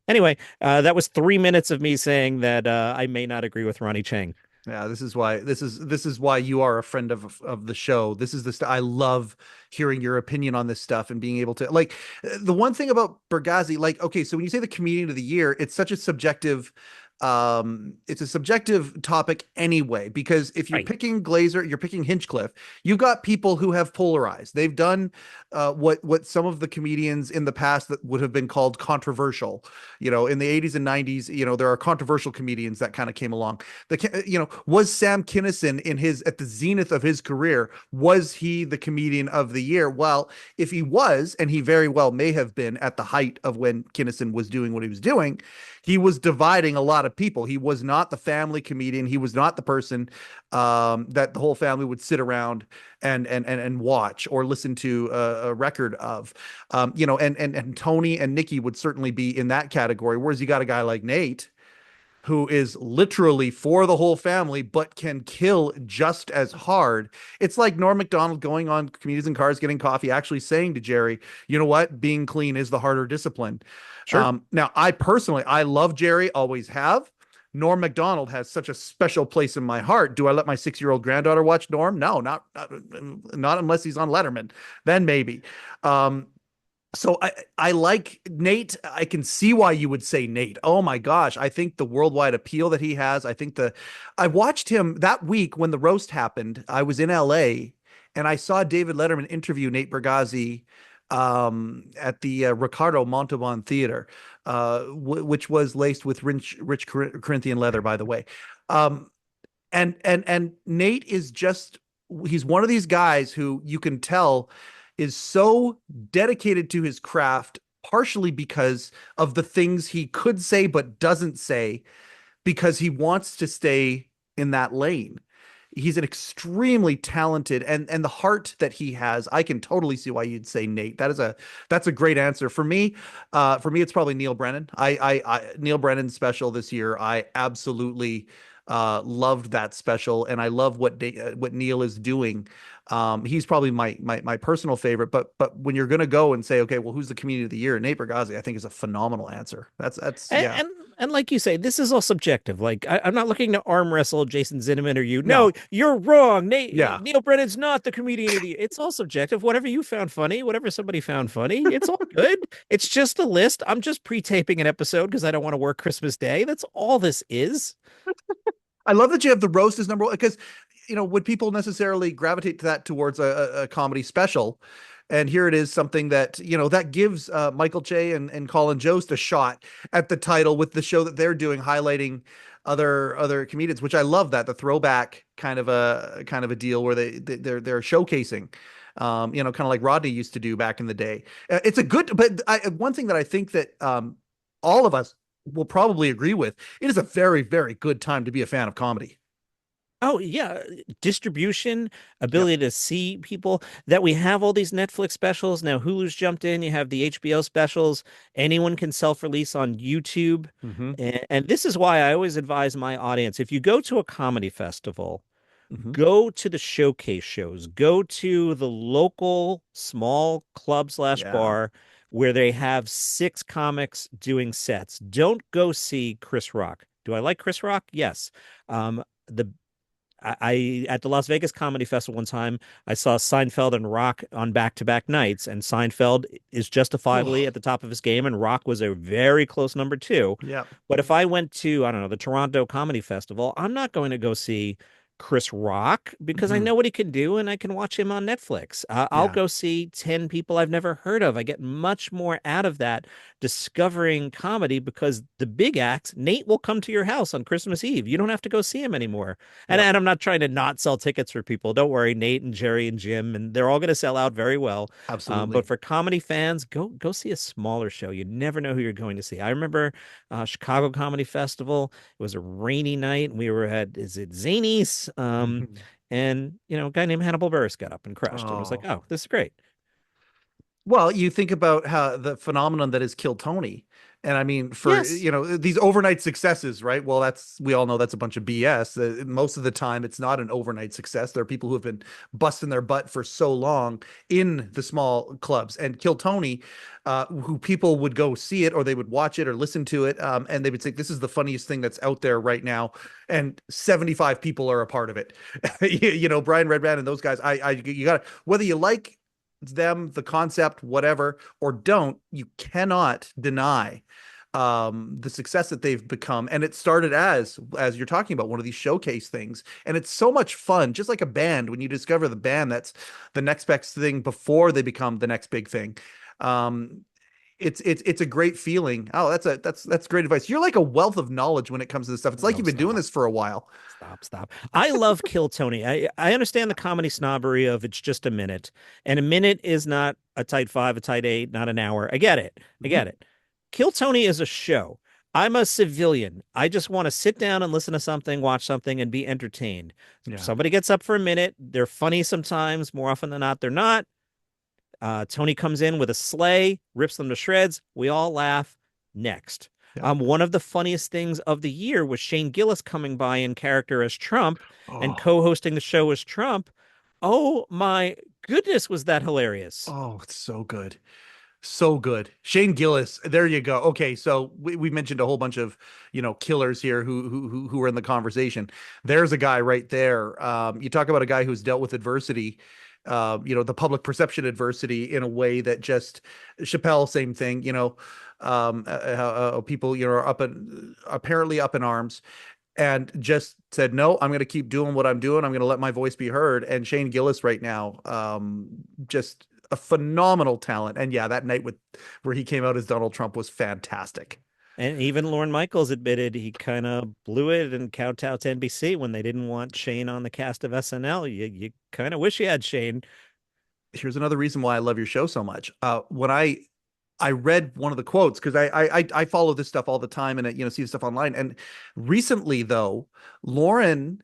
Anyway, that was 3 minutes of me saying that I may not agree with Ronnie Chang. Yeah, this is why you are a friend of the show. This is I love hearing your opinion on this stuff and being able to, like, the one thing about Bargatze, like, okay, so when you say the comedian of the year, it's such a subjective it's a subjective topic anyway, because if you're Right. picking Glazer, you're picking Hinchcliffe, you've got people who have polarized. They've done what some of the comedians in the past that would have been called controversial. In the 80s and 90s, there are controversial comedians that kind of came along. Was Sam Kinison at the zenith of his career, was he the comedian of the year? Well, if he was, and he very well may have been at the height of when Kinison was doing what he was doing, he was dividing a lot of people. He was not the family comedian. He was not the person that the whole family would sit around and watch or listen to a record of. And Tony and Nikki would certainly be in that category. Whereas you got a guy like Nate, who is literally for the whole family, but can kill just as hard. It's like Norm Macdonald going on Comedians in Cars Getting Coffee, actually saying to Jerry, you know what? Being clean is the harder discipline. Sure. Now, I love Jerry, always have. Norm Macdonald has such a special place in my heart. Do I let my 6-year-old granddaughter watch Norm? No, not unless he's on Letterman. Then maybe. So I like Nate. I can see why you would say Nate. Oh my gosh. I think the worldwide appeal that he has. I watched him that week when the roast happened. I was in LA and I saw David Letterman interview Nate Bargatze at the Ricardo Montalban Theater, which was laced with rich Corinthian leather, by the way. And Nate is he's one of these guys who you can tell is so dedicated to his craft, partially because of the things he could say but doesn't say, because he wants to stay in that lane. He's an extremely talented, and the heart that he has, I can totally see why you'd say Nate. That's a great answer. For me, it's probably Neil Brennan. Neil Brennan's special this year, I absolutely loved that special, and I love what Neil is doing. He's probably my personal favorite, but when you're gonna go and say, okay, well, who's the comedian of the year? Nate Bargatze, I think, is a phenomenal answer. That's yeah. And like you say, this is all subjective. Like I'm not looking to arm wrestle Jason Zinnemann or you. No, you're wrong. Neil Brennan's not the comedian of the year. It's all subjective. Whatever you found funny, whatever somebody found funny, it's all good. It's just a list. I'm just pre-taping an episode because I don't want to work Christmas Day. That's all this is. I love that you have the roast as number one, because would people necessarily gravitate to that towards a comedy special? And here it is, something that that gives Michael Che and Colin Jost a shot at the title with the show that they're doing, highlighting other comedians, which I love, that the throwback kind of a deal where they're showcasing, kind of like Rodney used to do back in the day. It's a good, but one thing that I think that all of us will probably agree with, it is a very, very good time to be a fan of comedy. Oh yeah, distribution, ability to see people, that we have all these Netflix specials. Now Hulu's jumped in, you have the HBO specials. Anyone can self-release on YouTube. Mm-hmm. And this is why I always advise my audience, if you go to a comedy festival, Mm-hmm. go to the showcase shows, go to the local small club / bar where they have 6 comics doing sets. Don't go see Chris Rock. Do I like Chris Rock? Yes. I at the Las Vegas Comedy Festival one time, I saw Seinfeld and Rock on back-to-back nights, and Seinfeld is justifiably at the top of his game, and Rock was a very close number 2. Yeah. But if I went to, I don't know, the Toronto Comedy Festival, I'm not going to go see Chris Rock because I know what he can do and I can watch him on Netflix. I'll go see 10 people I've never heard of. I get much more out of that discovering comedy, because the big acts, Nate will come to your house on Christmas Eve. You don't have to go see him anymore. And I'm not trying to not sell tickets for people. Don't worry, Nate and Jerry and Jim, and they're all going to sell out very well. Absolutely. But for comedy fans, go see a smaller show. You never know who you're going to see. I remember Chicago Comedy Festival. It was a rainy night. We were at, is it Zanies? And a guy named Hannibal Buress got up and crushed. And I was like, oh, this is great. Well, you think about how the phenomenon that is Kill Tony. And I mean, for, these overnight successes, right? Well, we all know that's a bunch of BS. Most of the time, it's not an overnight success. There are people who have been busting their butt for so long in the small clubs. And Kill Tony, who people would go see it, or they would watch it or listen to it, and they would say, this is the funniest thing that's out there right now. And 75 people are a part of it. Brian Redband and those guys, you got to, whether you like them, the concept, whatever, or don't, you cannot deny the success that they've become. And it started as you're talking about, one of these showcase things. And it's so much fun, just like a band, when you discover the band that's the next best thing before they become the next big thing. Um, it's a great feeling. Oh, that's great advice. You're like a wealth of knowledge when it comes to this stuff. It's like No, you've been doing stop. this for a while. Stop. I love Kill Tony. I understand the comedy snobbery of it's just a minute, and a minute is not a tight 5, a tight 8, not an hour. I get it. I Mhm. get it. Kill Tony is a show. I'm a civilian. I just want to sit down and listen to something, watch something, and be entertained. Yeah. Somebody gets up for a minute. They're funny sometimes. More often than not, they're not. Tony comes in with a sleigh, rips them to shreds. We all laugh. Next. Yeah. One of the funniest things of the year was Shane Gillis coming by in character as Trump and Oh, co-hosting the show as Trump. Oh my goodness, was that hilarious? oh, it's so good. So good. Shane Gillis. There you go. Okay, so we mentioned a whole bunch of, killers here who were in the conversation. There's a guy right there. You talk about a guy who's dealt with adversity, the public perception adversity in a way that just Chappelle, same thing, people, are apparently up in arms, and just said, no, I'm going to keep doing what I'm doing. I'm going to let my voice be heard. And Shane Gillis right now, just a phenomenal talent. And yeah, that night where he came out as Donald Trump was fantastic. And even Lorne Michaels admitted he kind of blew it and kowtowed to NBC when they didn't want Shane on the cast of SNL. You kind of wish you had Shane. Here's another reason why I love your show so much. When I read one of the quotes, because I follow this stuff all the time, and see the stuff online. And recently, though, Lauren,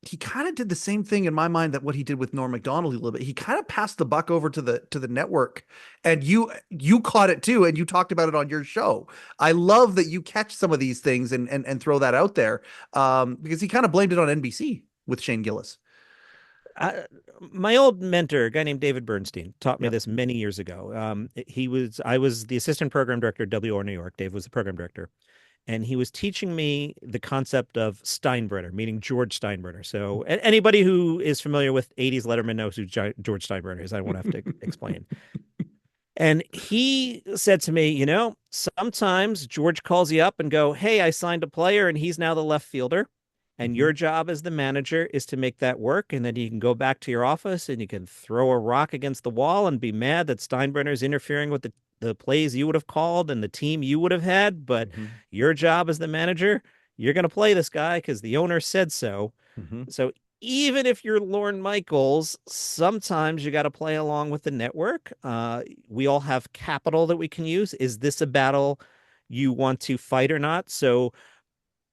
he kind of did the same thing in my mind that what he did with Norm Macdonald a little bit. He kind of passed the buck over to the network, and you caught it too, and you talked about it on your show. I love that you catch some of these things and throw that out there, because he kind of blamed it on NBC with Shane Gillis. My old mentor, a guy named David Bernstein, taught me Yep. this many years ago. I was the assistant program director at WR New York. Dave was the program director, and he was teaching me the concept of Steinbrenner, meaning George Steinbrenner. So anybody who is familiar with 80s Letterman knows who George Steinbrenner is. I won't have to explain. And he said to me, sometimes George calls you up and go, hey, I signed a player and he's now the left fielder. And your job as the manager is to make that work. And then you can go back to your office and you can throw a rock against the wall and be mad that Steinbrenner's interfering with the plays you would have called and the team you would have had. But Mm-hmm. your job as the manager, you're going to play this guy because the owner said so. Mm-hmm. So even if you're Lorne Michaels, sometimes you got to play along with the network. We all have capital that we can use. Is this a battle you want to fight or not? So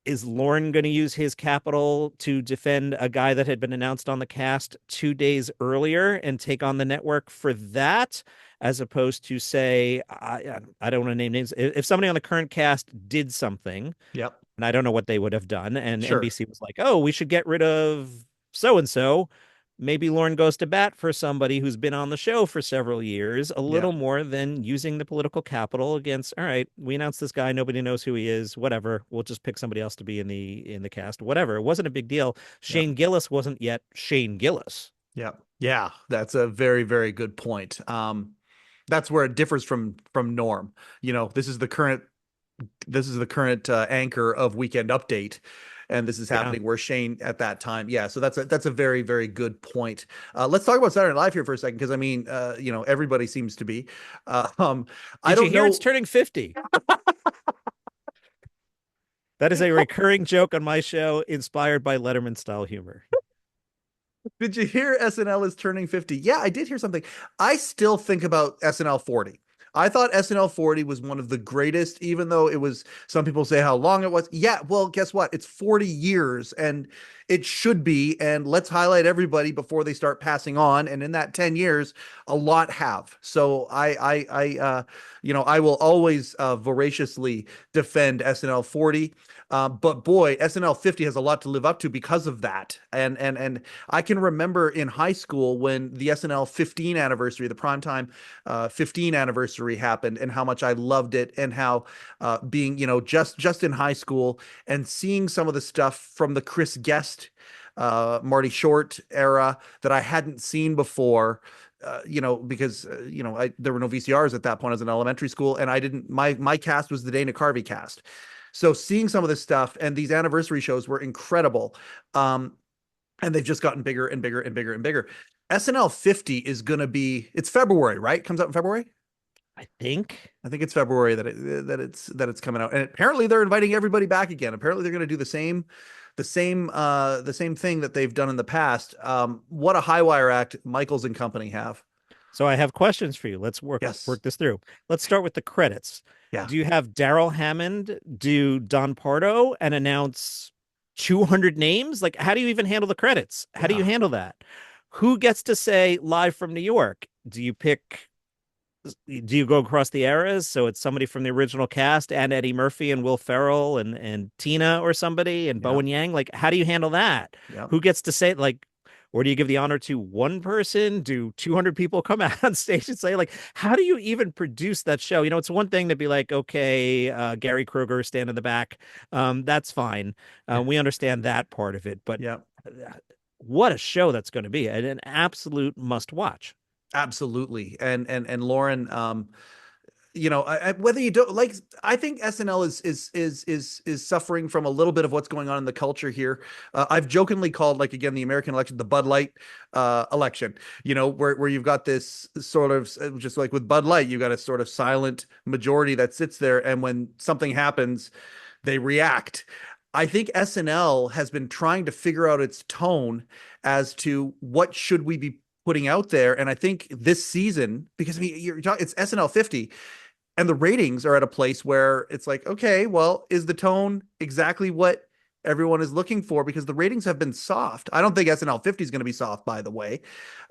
is Lorne going to use his capital to defend a guy that had been announced on the cast 2 days earlier and take on the network for that, as opposed to say, I don't want to name names. If somebody on the current cast did something, Yep. and I don't know what they would have done, and Sure. NBC was like, oh, we should get rid of so and so. Maybe Lorne goes to bat for somebody who's been on the show for several years, a Yeah. little more than using the political capital against, all right, we announced this guy, nobody knows who he is, whatever. We'll just pick somebody else to be in the cast, whatever. It wasn't a big deal. Yeah. Shane Gillis wasn't yet Shane Gillis. Yeah. Yeah. That's a very, very good point. That's where it differs from Norm. This is the current anchor of Weekend Update, and this is happening where Shane at that time. Yeah, so that's a very, very good point. Let's talk about Saturday Night Live here for a second, because I mean, everybody seems to be. I Did don't you hear know. it's turning 50? That is a recurring joke on my show, inspired by Letterman style humor. Did you hear SNL is turning 50? Yeah, I did hear something. I still think about SNL 40. I thought SNL 40 was one of the greatest, even though it was, some people say how long it was. Yeah, well, guess what? It's 40 years, and it should be. And let's highlight everybody before they start passing on. And in that 10 years, a lot have. So I will always voraciously defend SNL 40. But boy, SNL 50 has a lot to live up to because of that. And I can remember in high school when the SNL 15 anniversary, the primetime 15 anniversary happened, and how much I loved it, and how being, just in high school and seeing some of the stuff from the Chris Guest, Marty Short era that I hadn't seen before. because there were no VCRs at that point. I was in elementary school, and I didn't. My cast was the Dana Carvey cast. So seeing some of this stuff and these anniversary shows were incredible. And they've just gotten bigger and bigger and bigger and bigger. SNL 50 is going to be, it's February, right? Comes out in February? I think It's February that it's coming out. And apparently they're inviting everybody back again. Apparently they're going to do the same thing that they've done in the past. What a high wire act Michaels and company have. so. I have questions for you. Let's work this through. Let's start with the credits. Yeah. Do you have Daryl Hammond do Don Pardo and announce 200 names? Like, how do you even handle the credits? How do you handle that? Who gets to say live from New York? Do you go across the eras? So it's somebody from the original cast and Eddie Murphy and Will Ferrell and Tina or somebody and Bowen Yang. Like, how do you handle that? Yeah. Who gets to say, like, or do you give the honor to one person? Do 200 people come out on stage and say, like, how do you even produce that show? It's one thing to be like, okay, Gary Kruger stand in the back. That's fine. We understand that part of it, but what a show that's going to be, and an absolute must watch. Absolutely. And Lauren, whether you don't like, I think SNL is suffering from a little bit of what's going on in the culture here. I've jokingly called, like, again, the American election, the Bud Light election, where you've got this sort of, just like with Bud Light, you got a sort of silent majority that sits there. And when something happens, they react. I think SNL has been trying to figure out its tone as to what should we be putting out there. And I think this season, because you're talking, it's SNL 50 and the ratings are at a place where it's like, okay, well, is the tone exactly what everyone is looking for? Because the ratings have been soft. I don't think SNL 50 is going to be soft, by the way.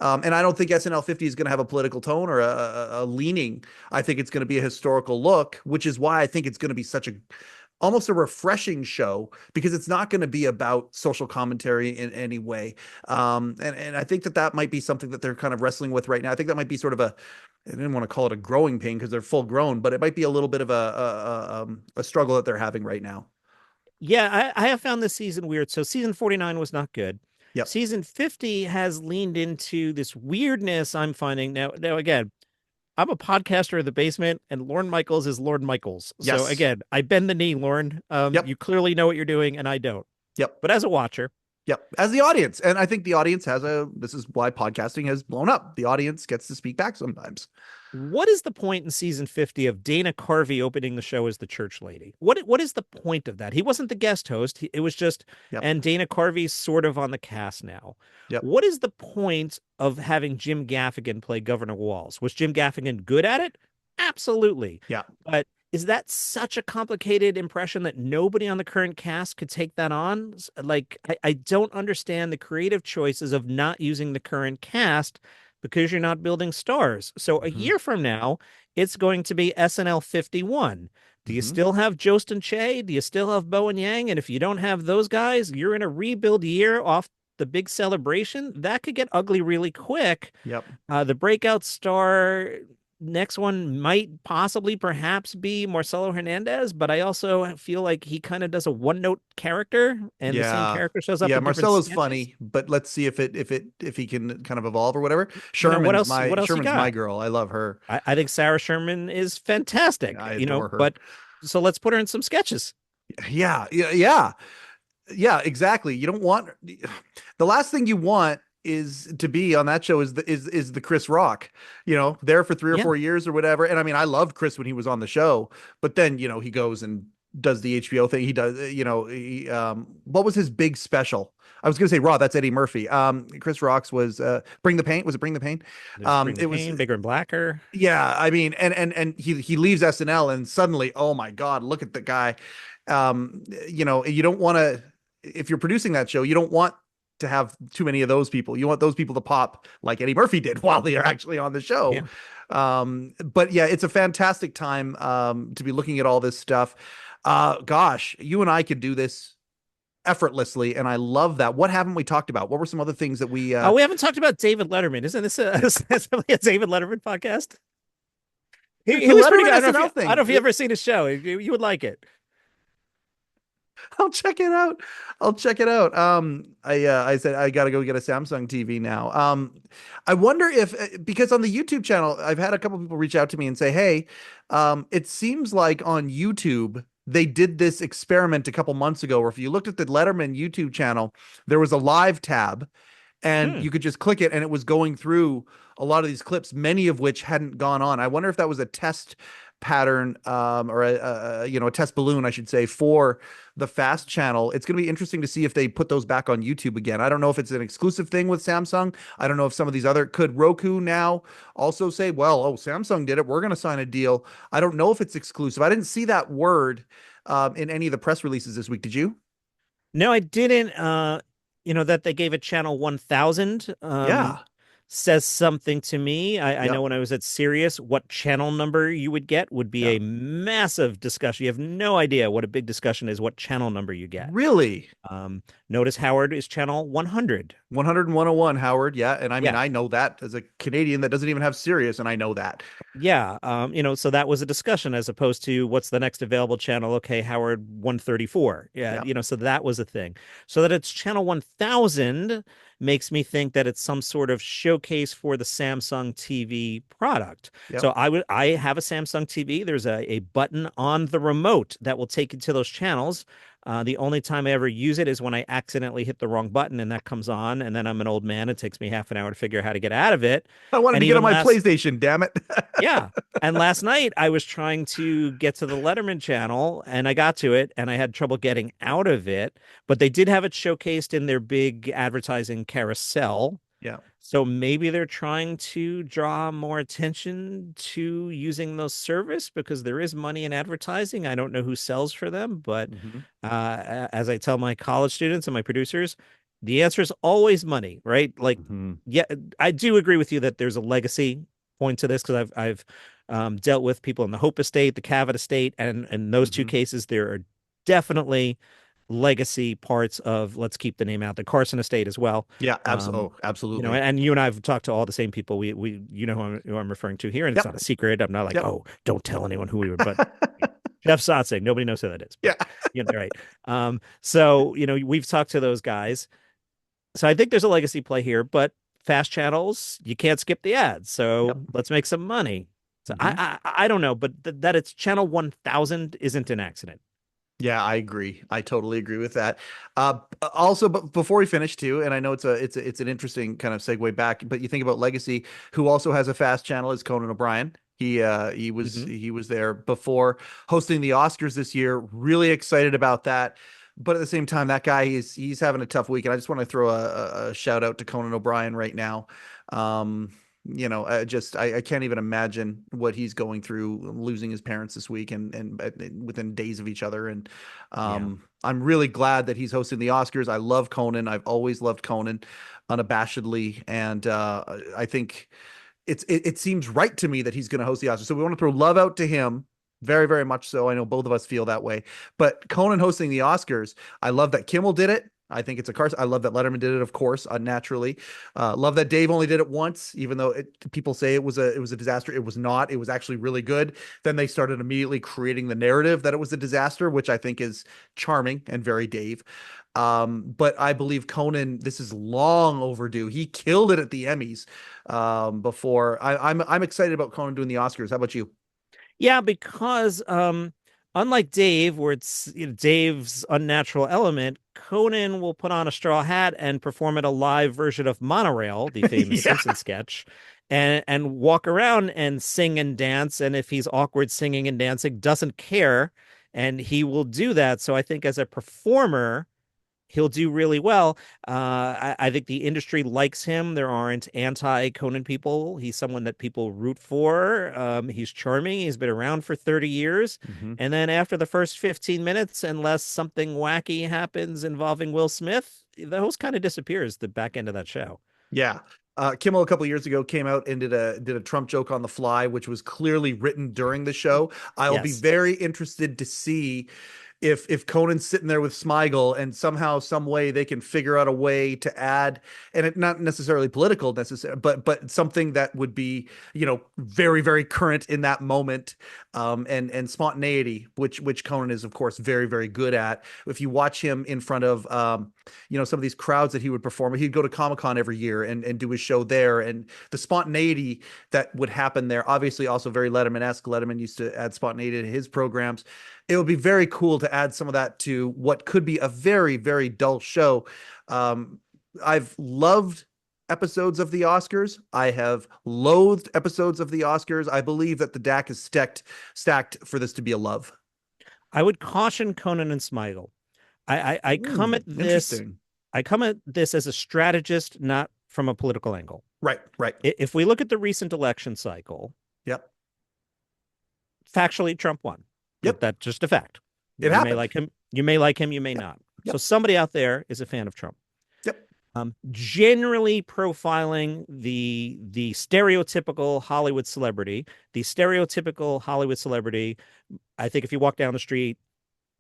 And I don't think SNL 50 is going to have a political tone or a leaning. I think it's going to be a historical look, which is why I think it's going to be almost a refreshing show, because it's not going to be about social commentary in any way. And I think that might be something that they're kind of wrestling with right now. I think that might be sort of I didn't want to call it a growing pain because they're full grown, but it might be a little bit of a struggle that they're having right now. Yeah, I have found this season weird. So season 49 was not good. Yep. Season 50 has leaned into this weirdness I'm finding now. Now, again, I'm a podcaster in the basement, and Lorne Michaels is Lorne Michaels. Yes. So again, I bend the knee, Lorne. You clearly know what you're doing, and I don't. Yep. But as a watcher. Yep. As the audience. And I think the audience this is why podcasting has blown up. The audience gets to speak back sometimes. What is the point in season 50 of Dana Carvey opening the show as the church lady? What is the point of that? He wasn't the guest host. It was just, and Dana Carvey's sort of on the cast now. Yep. What is the point of having Jim Gaffigan play Governor Walls? Was Jim Gaffigan good at it? Absolutely. Yeah. But is that such a complicated impression that nobody on the current cast could take that on? Like, I don't understand the creative choices of not using the current cast, because you're not building stars. So a year from now, it's going to be SNL 51. Do you still have Jost and Che? Do you still have Bowen Yang? And if you don't have those guys, you're in a rebuild year off the big celebration. That could get ugly really quick. Yep. The breakout star next one might possibly perhaps be Marcelo Hernandez, but I also feel like he kind of does a one-note character, and the same character shows up. Yeah, Marcelo's funny, but let's see if he can kind of evolve or whatever. Sherman's my girl. I love her. I think Sarah Sherman is fantastic. I adore her. But so let's put her in some sketches. Yeah, exactly. You don't want the last thing you want is to be on that show is the Chris Rock, there for 3 or 4 years or whatever. And I mean, I loved Chris when he was on the show, but then, he goes and does the HBO thing. He does, what was his big special? I was going to say Raw. That's Eddie Murphy. Chris Rock's was Bring the Pain. Was it Bring the Pain? It was Bigger and Blacker. Yeah. I mean, and he leaves SNL and suddenly, oh my God, look at the guy. You don't want to, if you're producing that show, you don't want to have too many of those people. You want those people to pop like Eddie Murphy did while they are actually on the show. Yeah. But yeah, it's a fantastic time to be looking at all this stuff. Gosh, you and I could do this effortlessly, and I love that. What haven't we talked about? What were some other things that we we haven't talked about David Letterman. Isn't this a David Letterman podcast? He was pretty good. I don't know if you ever seen his show. You would like it. I'll check it out. I'll check it out. I said I gotta go get a Samsung TV now. I wonder if because on the YouTube channel, I've had a couple people reach out to me and say, "Hey, it seems like on YouTube they did this experiment a couple months ago, where if you looked at the Letterman YouTube channel, there was a live tab, and Hmm. you could just click it, and it was going through a lot of these clips, many of which hadn't gone on. I wonder if that was a test pattern, or a test balloon, I should say, for the fast channel. It's going to be interesting to see if they put those back on YouTube again. I don't know if it's an exclusive thing with Samsung. I don't know if some of these other, could Roku now also say, well, oh, Samsung did it, we're going to sign a deal. I don't know if it's exclusive. I didn't see that word in any of the press releases this week. Did you? No, I didn't. That they gave it channel 1000. Yeah. Says something to me. I know Yep. when I was at Sirius, what channel number you would get would be Yeah. a massive discussion. You have no idea what a big discussion is, what channel number you get. Really? Um, Notice Howard is channel 100. 100 and 101, Howard. Yeah. And I mean, Yeah. I know that as a Canadian that doesn't even have Sirius, and I know that. Yeah. So that was a discussion as opposed to what's the next available channel? Okay, Howard 134. Yeah. Yeah. So that was a thing. So that it's channel 1000 makes me think that it's some sort of showcase for the Samsung TV product. Yep. So I have a Samsung TV. There's a button on the remote that will take you to those channels. The only time I ever use it is when I accidentally hit the wrong button and that comes on, and then I'm an old man. It takes me half an hour to figure out how to get out of it. I wanted And to get on even my last PlayStation, damn it. yeah. And last night I was trying to get to the Letterman channel and I got to it and I had trouble getting out of it, but they did have it showcased in their big advertising carousel. Yeah. So maybe they're trying to draw more attention to using those service because there is money in advertising. I don't know who sells for them, but Mhm. as I tell my college students and my producers, the answer is always money, right? Like, Mhm. yeah, I do agree with you that there's a legacy point to this because I've dealt with people in the Hope Estate, the Cavett Estate, and in those two Mhm. cases, there are definitely legacy parts of, let's keep the name out, the Carson Estate as well. Yeah, Um, absolutely. and you and I have talked to all the same people. We who I'm referring to here, and it's not a Yep. secret. I'm not like, Yep. oh, don't tell anyone who we were, but Jeff Sotzing, nobody knows who that is, Yeah. but right. So we've talked to those guys. So I think there's a legacy play here, but fast channels, you can't skip the ads. Yep. So let's make some money. So Mhm. I don't know, but that it's channel 1000 isn't an accident. Yeah, I agree. I totally agree with that. Also, but before we finish too, and I know it's an interesting kind of segue back, but you think about Legacy, who also has a fast channel, is Conan O'Brien. He was Mhm. he was there before hosting the Oscars this year. Really excited about that. But at the same time, that guy he's having a tough week, and I just want to throw a shout out to Conan O'Brien right now. Um, I can't even imagine what he's going through, losing his parents this week and within days of each other. And Yeah. I'm really glad that he's hosting the Oscars. I love Conan. I've always loved Conan unabashedly, and I think it seems right to me that he's going to host the Oscars. So we want to throw love out to him. Very, very much so. I know both of us feel that way. But Conan hosting the Oscars, I love that Kimmel did it. I think it's a curse. I love that Letterman did it, of course, naturally. Love that Dave only did it once, even though people say it was a disaster. It was not. It was actually really good. Then they started immediately creating the narrative that it was a disaster, which I think is charming and very Dave. But I believe Conan, this is long overdue. He killed it at the Emmys. Before I'm excited about Conan doing the Oscars. How about you? Yeah, because unlike Dave, where it's Dave's unnatural element, Conan will put on a straw hat and perform at a live version of Monorail, the famous Yeah. Simpson sketch, and walk around and sing and dance. And if he's awkward singing and dancing, doesn't care, and he will do that. So I think as a performer, he'll do really well. I think the industry likes him. There aren't anti-Conan people. He's someone that people root for. He's charming. He's been around for 30 years. Mhm. And then after the first 15 minutes, unless something wacky happens involving Will Smith, the host kind of disappears the back end of that show. Yeah. Kimmel a couple years ago came out and did a Trump joke on the fly, which was clearly written during the show. I will be Yes. very interested to see if Conan's sitting there with Smigel and somehow, some way they can figure out a way to add, and it not necessarily political necessarily, but something that would be, very, very current in that moment, and spontaneity, which Conan is of course very, very good at. If you watch him in front of some of these crowds that he would perform, he'd go to Comic-Con every year and do his show there, and the spontaneity that would happen there, obviously also very Letterman-esque. Letterman used to add spontaneity to his programs. It would be very cool to add some of that to what could be a very, very dull show. I've loved episodes of the Oscars. I have loathed episodes of the Oscars. I believe that the deck is stacked for this to be a love. I would caution Conan and Smigel. I come at this. Interesting. I come at this as a strategist, not from a political angle. Right. If we look at the recent election cycle, Yep. factually, Trump won. Yep. That's just a fact. It happened. May like him. You may like him. You may not. Yep. So somebody out there is a fan of Trump. Yep. Generally profiling the stereotypical Hollywood celebrity. The stereotypical Hollywood celebrity, I think if you walk down the street,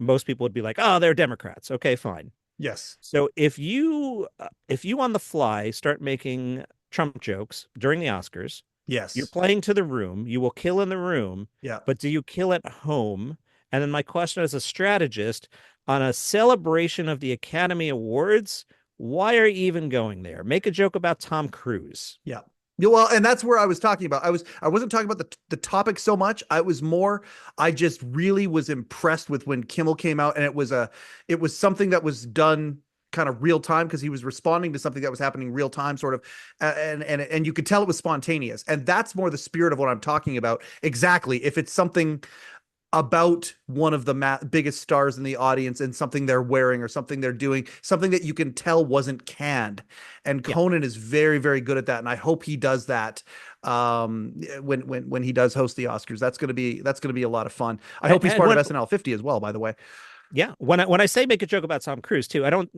most people would be like, oh, they're Democrats. Okay, fine. Yes. So if you on the fly start making Trump jokes during the Oscars, Yes. you're playing to the room. You will kill in the room. Yeah. But do you kill at home? And then my question as a strategist, on a celebration of the Academy Awards, why are you even going there? Make a joke about Tom Cruise. Yeah. Well, and that's where I was talking about. I wasn't talking about the topic so much. I just really was impressed with when Kimmel came out, and it was something that was done kind of real time, because he was responding to something that was happening real time, sort of, and you could tell it was spontaneous, and that's more the spirit of what I'm talking about. Exactly. If it's something about one of the biggest stars in the audience and something they're wearing or something they're doing, something that you can tell wasn't canned, and Conan is very, very good at that, and I hope he does that when he does host the Oscars. That's going to be a lot of fun. I hope he's part of SNL 50 as well, by the way. Yeah. When I say make a joke about Tom Cruise too, I don't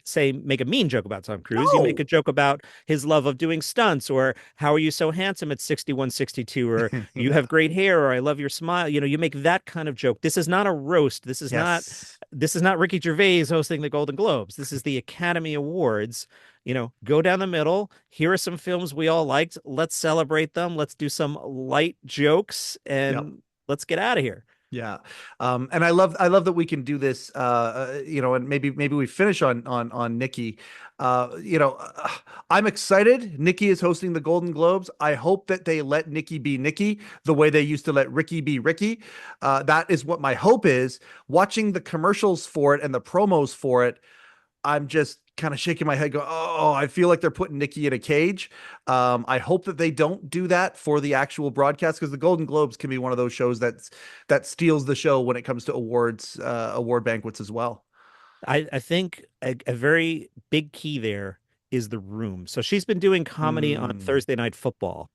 say make a mean joke about Tom Cruise. No. You make a joke about his love of doing stunts, or how are you so handsome at 61, 62, or you have great hair, or I love your smile. You make that kind of joke. This is not a roast. This is not Ricky Gervais hosting the Golden Globes. This is the Academy Awards. Go down the middle. Here are some films we all liked. Let's celebrate them. Let's do some light jokes, and let's get out of here. Yeah. And I love that we can do this, and maybe we finish on Nikki. I'm excited. Nikki is hosting the Golden Globes. I hope that they let Nikki be Nikki the way they used to let Ricky be Ricky. That is what my hope is. Watching the commercials for it and the promos for it, I'm just kind of shaking my head going, oh, I feel like they're putting Nikki in a cage. I hope that they don't do that for the actual broadcast, because the Golden Globes can be one of those shows that steals the show when it comes to award banquets as well. I think a very big key there is the room. So she's been doing comedy on Thursday Night Football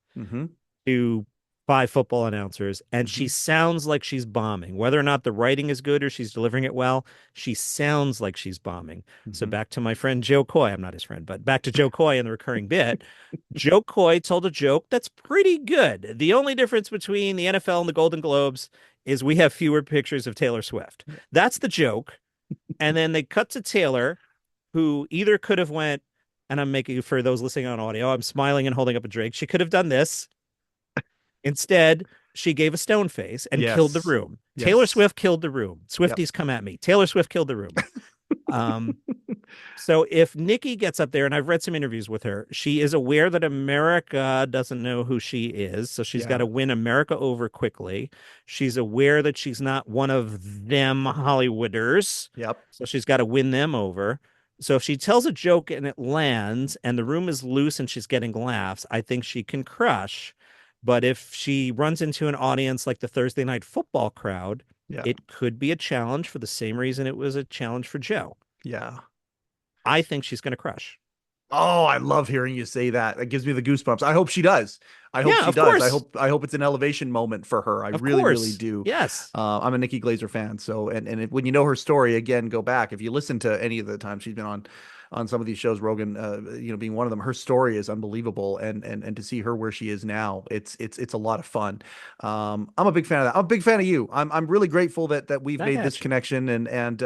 to 5 football announcers, and she sounds like she's bombing. Whether or not the writing is good or she's delivering it well, she sounds like she's bombing. So back to my friend Joe Coy. I'm not his friend, but back to Joe Coy and the recurring bit. Joe Coy told a joke that's pretty good. The only difference between the NFL and the Golden Globes is we have fewer pictures of Taylor Swift. That's the joke. And then they cut to Taylor, who either could have went, and I'm making, for those listening on audio, I'm smiling and holding up a drink. She could have done this. Instead, she gave a stone face and killed the room. Yes. Taylor Swift killed the room. Swifties come at me. Taylor Swift killed the room. So if Nikki gets up there, and I've read some interviews with her, she is aware that America doesn't know who she is. So she's got to win America over quickly. She's aware that she's not one of them Hollywooders. Yep. So she's got to win them over. So if she tells a joke and it lands and the room is loose and she's getting laughs, I think she can crush. But if she runs into an audience like the Thursday Night Football crowd, it could be a challenge for the same reason it was a challenge for Joe. Yeah. I think she's going to crush. Oh, I love hearing you say that. It gives me the goosebumps. I hope she does. I hope Yeah, she of does. course. I hope it's an elevation moment for her. I Of really, really course. do. Yes. I'm a Nikki Glazer fan. So, when you know her story, again, go back. If you listen to any of the times she's been on some of these shows, Rogan, being one of them, her story is unbelievable. And to see her where she is now, it's a lot of fun. I'm a big fan of that. I'm a big fan of you. I'm really grateful that we've Back made this at you. connection, and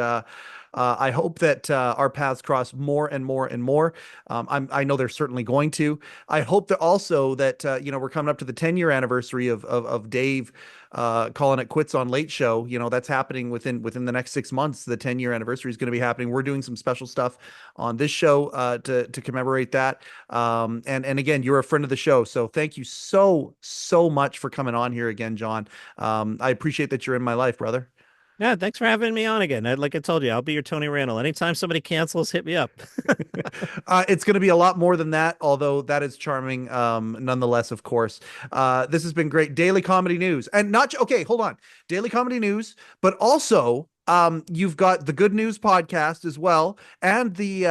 I hope that our paths cross more and more and more. I know they're certainly going to. I hope that also that we're coming up to the 10-year anniversary of Dave calling it quits on Late Show. That's happening within the next 6 months. The 10-year anniversary is going to be happening. We're doing some special stuff on this show to commemorate that. And again, you're a friend of the show, so thank you so much for coming on here again, John. I appreciate that you're in my life, brother. Yeah, thanks for having me on again. Like I told you, I'll be your Tony Randall. Anytime somebody cancels, hit me up. It's going to be a lot more than that, although that is charming, nonetheless, of course. This has been great. Daily comedy news. And okay, hold on. Daily comedy news, but also you've got the Good News podcast as well, and the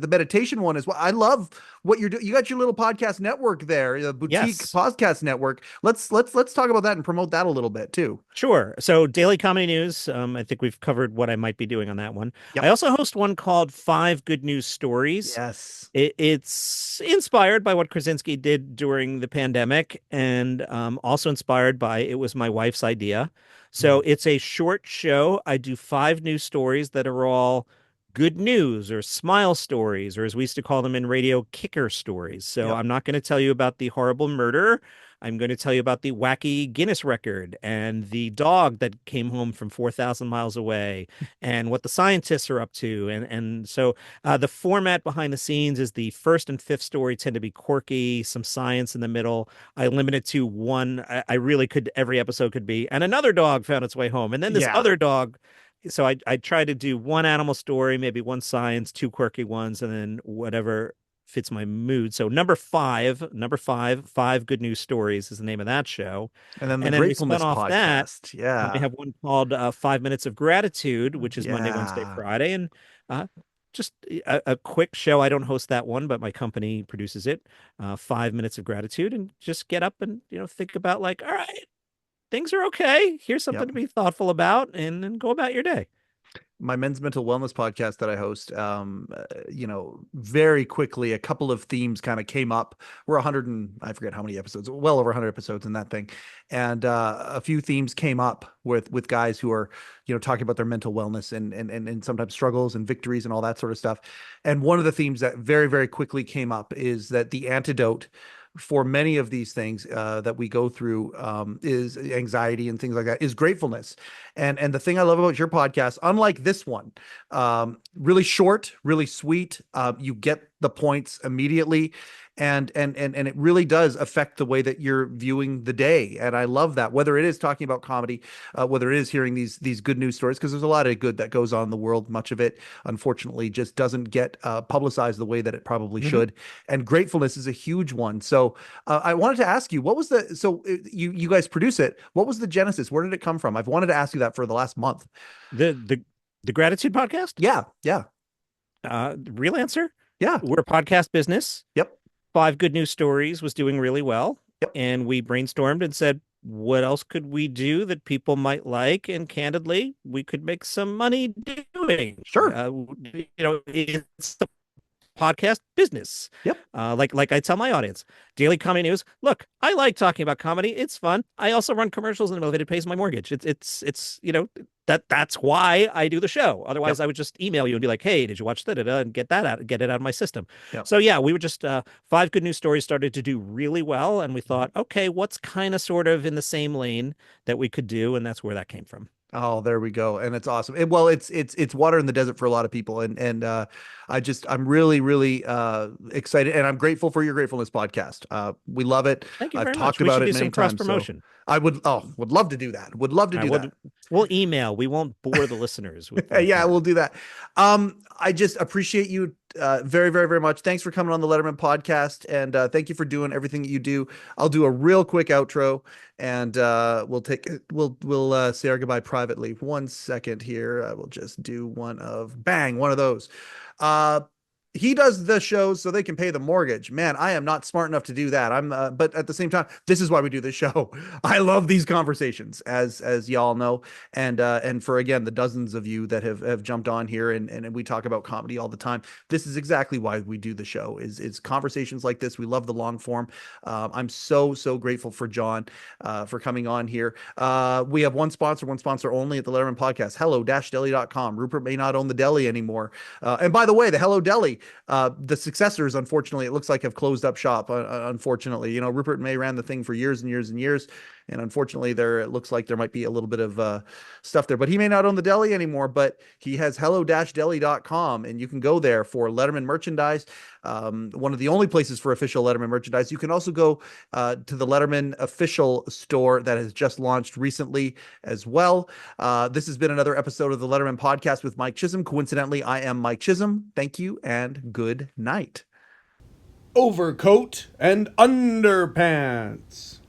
meditation one as well. I love what you're doing. You got your little podcast network there, the boutique Yes. podcast network. Let's talk about that and promote that a little bit too. Sure. So daily comedy news. I think we've covered what I might be doing on that one. Yep. I also host one called Five Good News Stories. Yes. It's inspired by what Krasinski did during the pandemic, and also inspired by it was my wife's idea. So it's a short show. I do five news stories that are all good news or smile stories, or as we used to call them in radio, kicker stories. So Yep. I'm not going to tell you about the horrible murder. I'm going to tell you about the wacky Guinness record and the dog that came home from 4,000 miles away and what the scientists are up to. And so the format behind the scenes is the first and fifth story tend to be quirky, some science in the middle. I limit it to one. I really could, every episode could be, and another dog found its way home. And then this Yeah. other dog. So I try to do one animal story, maybe one science, two quirky ones, and then whatever fits my mood. So five good news stories is the name of that show. And then the And then we spun Gratefulness off that. podcast. We Yeah. have one called 5 Minutes of Gratitude, which is Monday, Wednesday, Yeah. Friday. And just a quick show. I don't host that one, but my company produces it. 5 Minutes of Gratitude, and just get up and, think about like, all right, things are okay. Here's something Yep. to be thoughtful about, and go about your day. My men's mental wellness podcast that I host, very quickly, a couple of themes kind of came up. We're 100 and I forget how many episodes, well over 100 episodes in that thing. And a few themes came up with guys who are, talking about their mental wellness and sometimes struggles and victories and all that sort of stuff. And one of the themes that very, very quickly came up is that the antidote for many of these things that we go through is anxiety and things like that, is gratefulness. And the thing I love about your podcast, unlike this one, really short, really sweet, you get the points immediately, and it really does affect the way that you're viewing the day. And I love that, whether it is talking about comedy, whether it is hearing these good news stories, because there's a lot of good that goes on in the world. Much of it, unfortunately, just doesn't get publicized the way that it probably should. And gratefulness is a huge one. So I wanted to ask you, you guys produce it. What was the genesis? Where did it come from? I've wanted to ask you that for the last month. The Gratitude Podcast? Yeah. Yeah. Real answer? Yeah. We're a podcast business. Yep. Five Good News Stories was doing really well. Yep. And we brainstormed and said, what else could we do that people might like? And candidly, we could make some money doing. Sure. It's the podcast business. Yep. Like I tell my audience, daily comedy news. Look, I like talking about comedy. It's fun. I also run commercials in the middle of it. It pays my mortgage. It's that's why I do the show. Otherwise, I would just email you and be like, hey, did you watch that? And get it out of my system. Yep. So yeah, we were just five good news stories started to do really well, and we thought, okay, what's kind of sort of in the same lane that we could do, and that's where that came from. Oh, there we go. And it's awesome. It's water in the desert for a lot of people. I'm really, really excited, and I'm grateful for your Gratefulness podcast. We love it. Thank you I've very talked much. about We it should do many some cross times. So promotion. I would love to do that. Would love to do that. We'll email. We won't bore the listeners with Yeah, we'll do that. I just appreciate you very, very, very much. Thanks for coming on the Letterman podcast, and thank you for doing everything that you do. I'll do a real quick outro, and we'll say our goodbye privately. 1 second here. I will just do one of those. he does the shows so they can pay the mortgage. Man, I am not smart enough to do that. But at the same time, this is why we do this show. I love these conversations, as y'all know, and for again the dozens of you that have jumped on here and we talk about comedy all the time. This is exactly why we do the show. Is conversations like this. We love the long form. I'm so grateful for John for coming on here. We have one sponsor only at the Letterman Podcast. Hello-deli.com. Rupert may not own the deli anymore. And by the way, the Hello Deli, the successors, unfortunately, it looks like have closed up shop. Unfortunately, Rupert May ran the thing for years and years and years. And unfortunately, it looks like there might be a little bit of stuff there, but he may not own the deli anymore, but he has hello-deli.com, and you can go there for Letterman merchandise. One of the only places for official Letterman merchandise. You can also go to the Letterman official store that has just launched recently as well. This has been another episode of the Letterman Podcast with Mike Chisholm. Coincidentally, I am Mike Chisholm. Thank you and good night. Overcoat and underpants.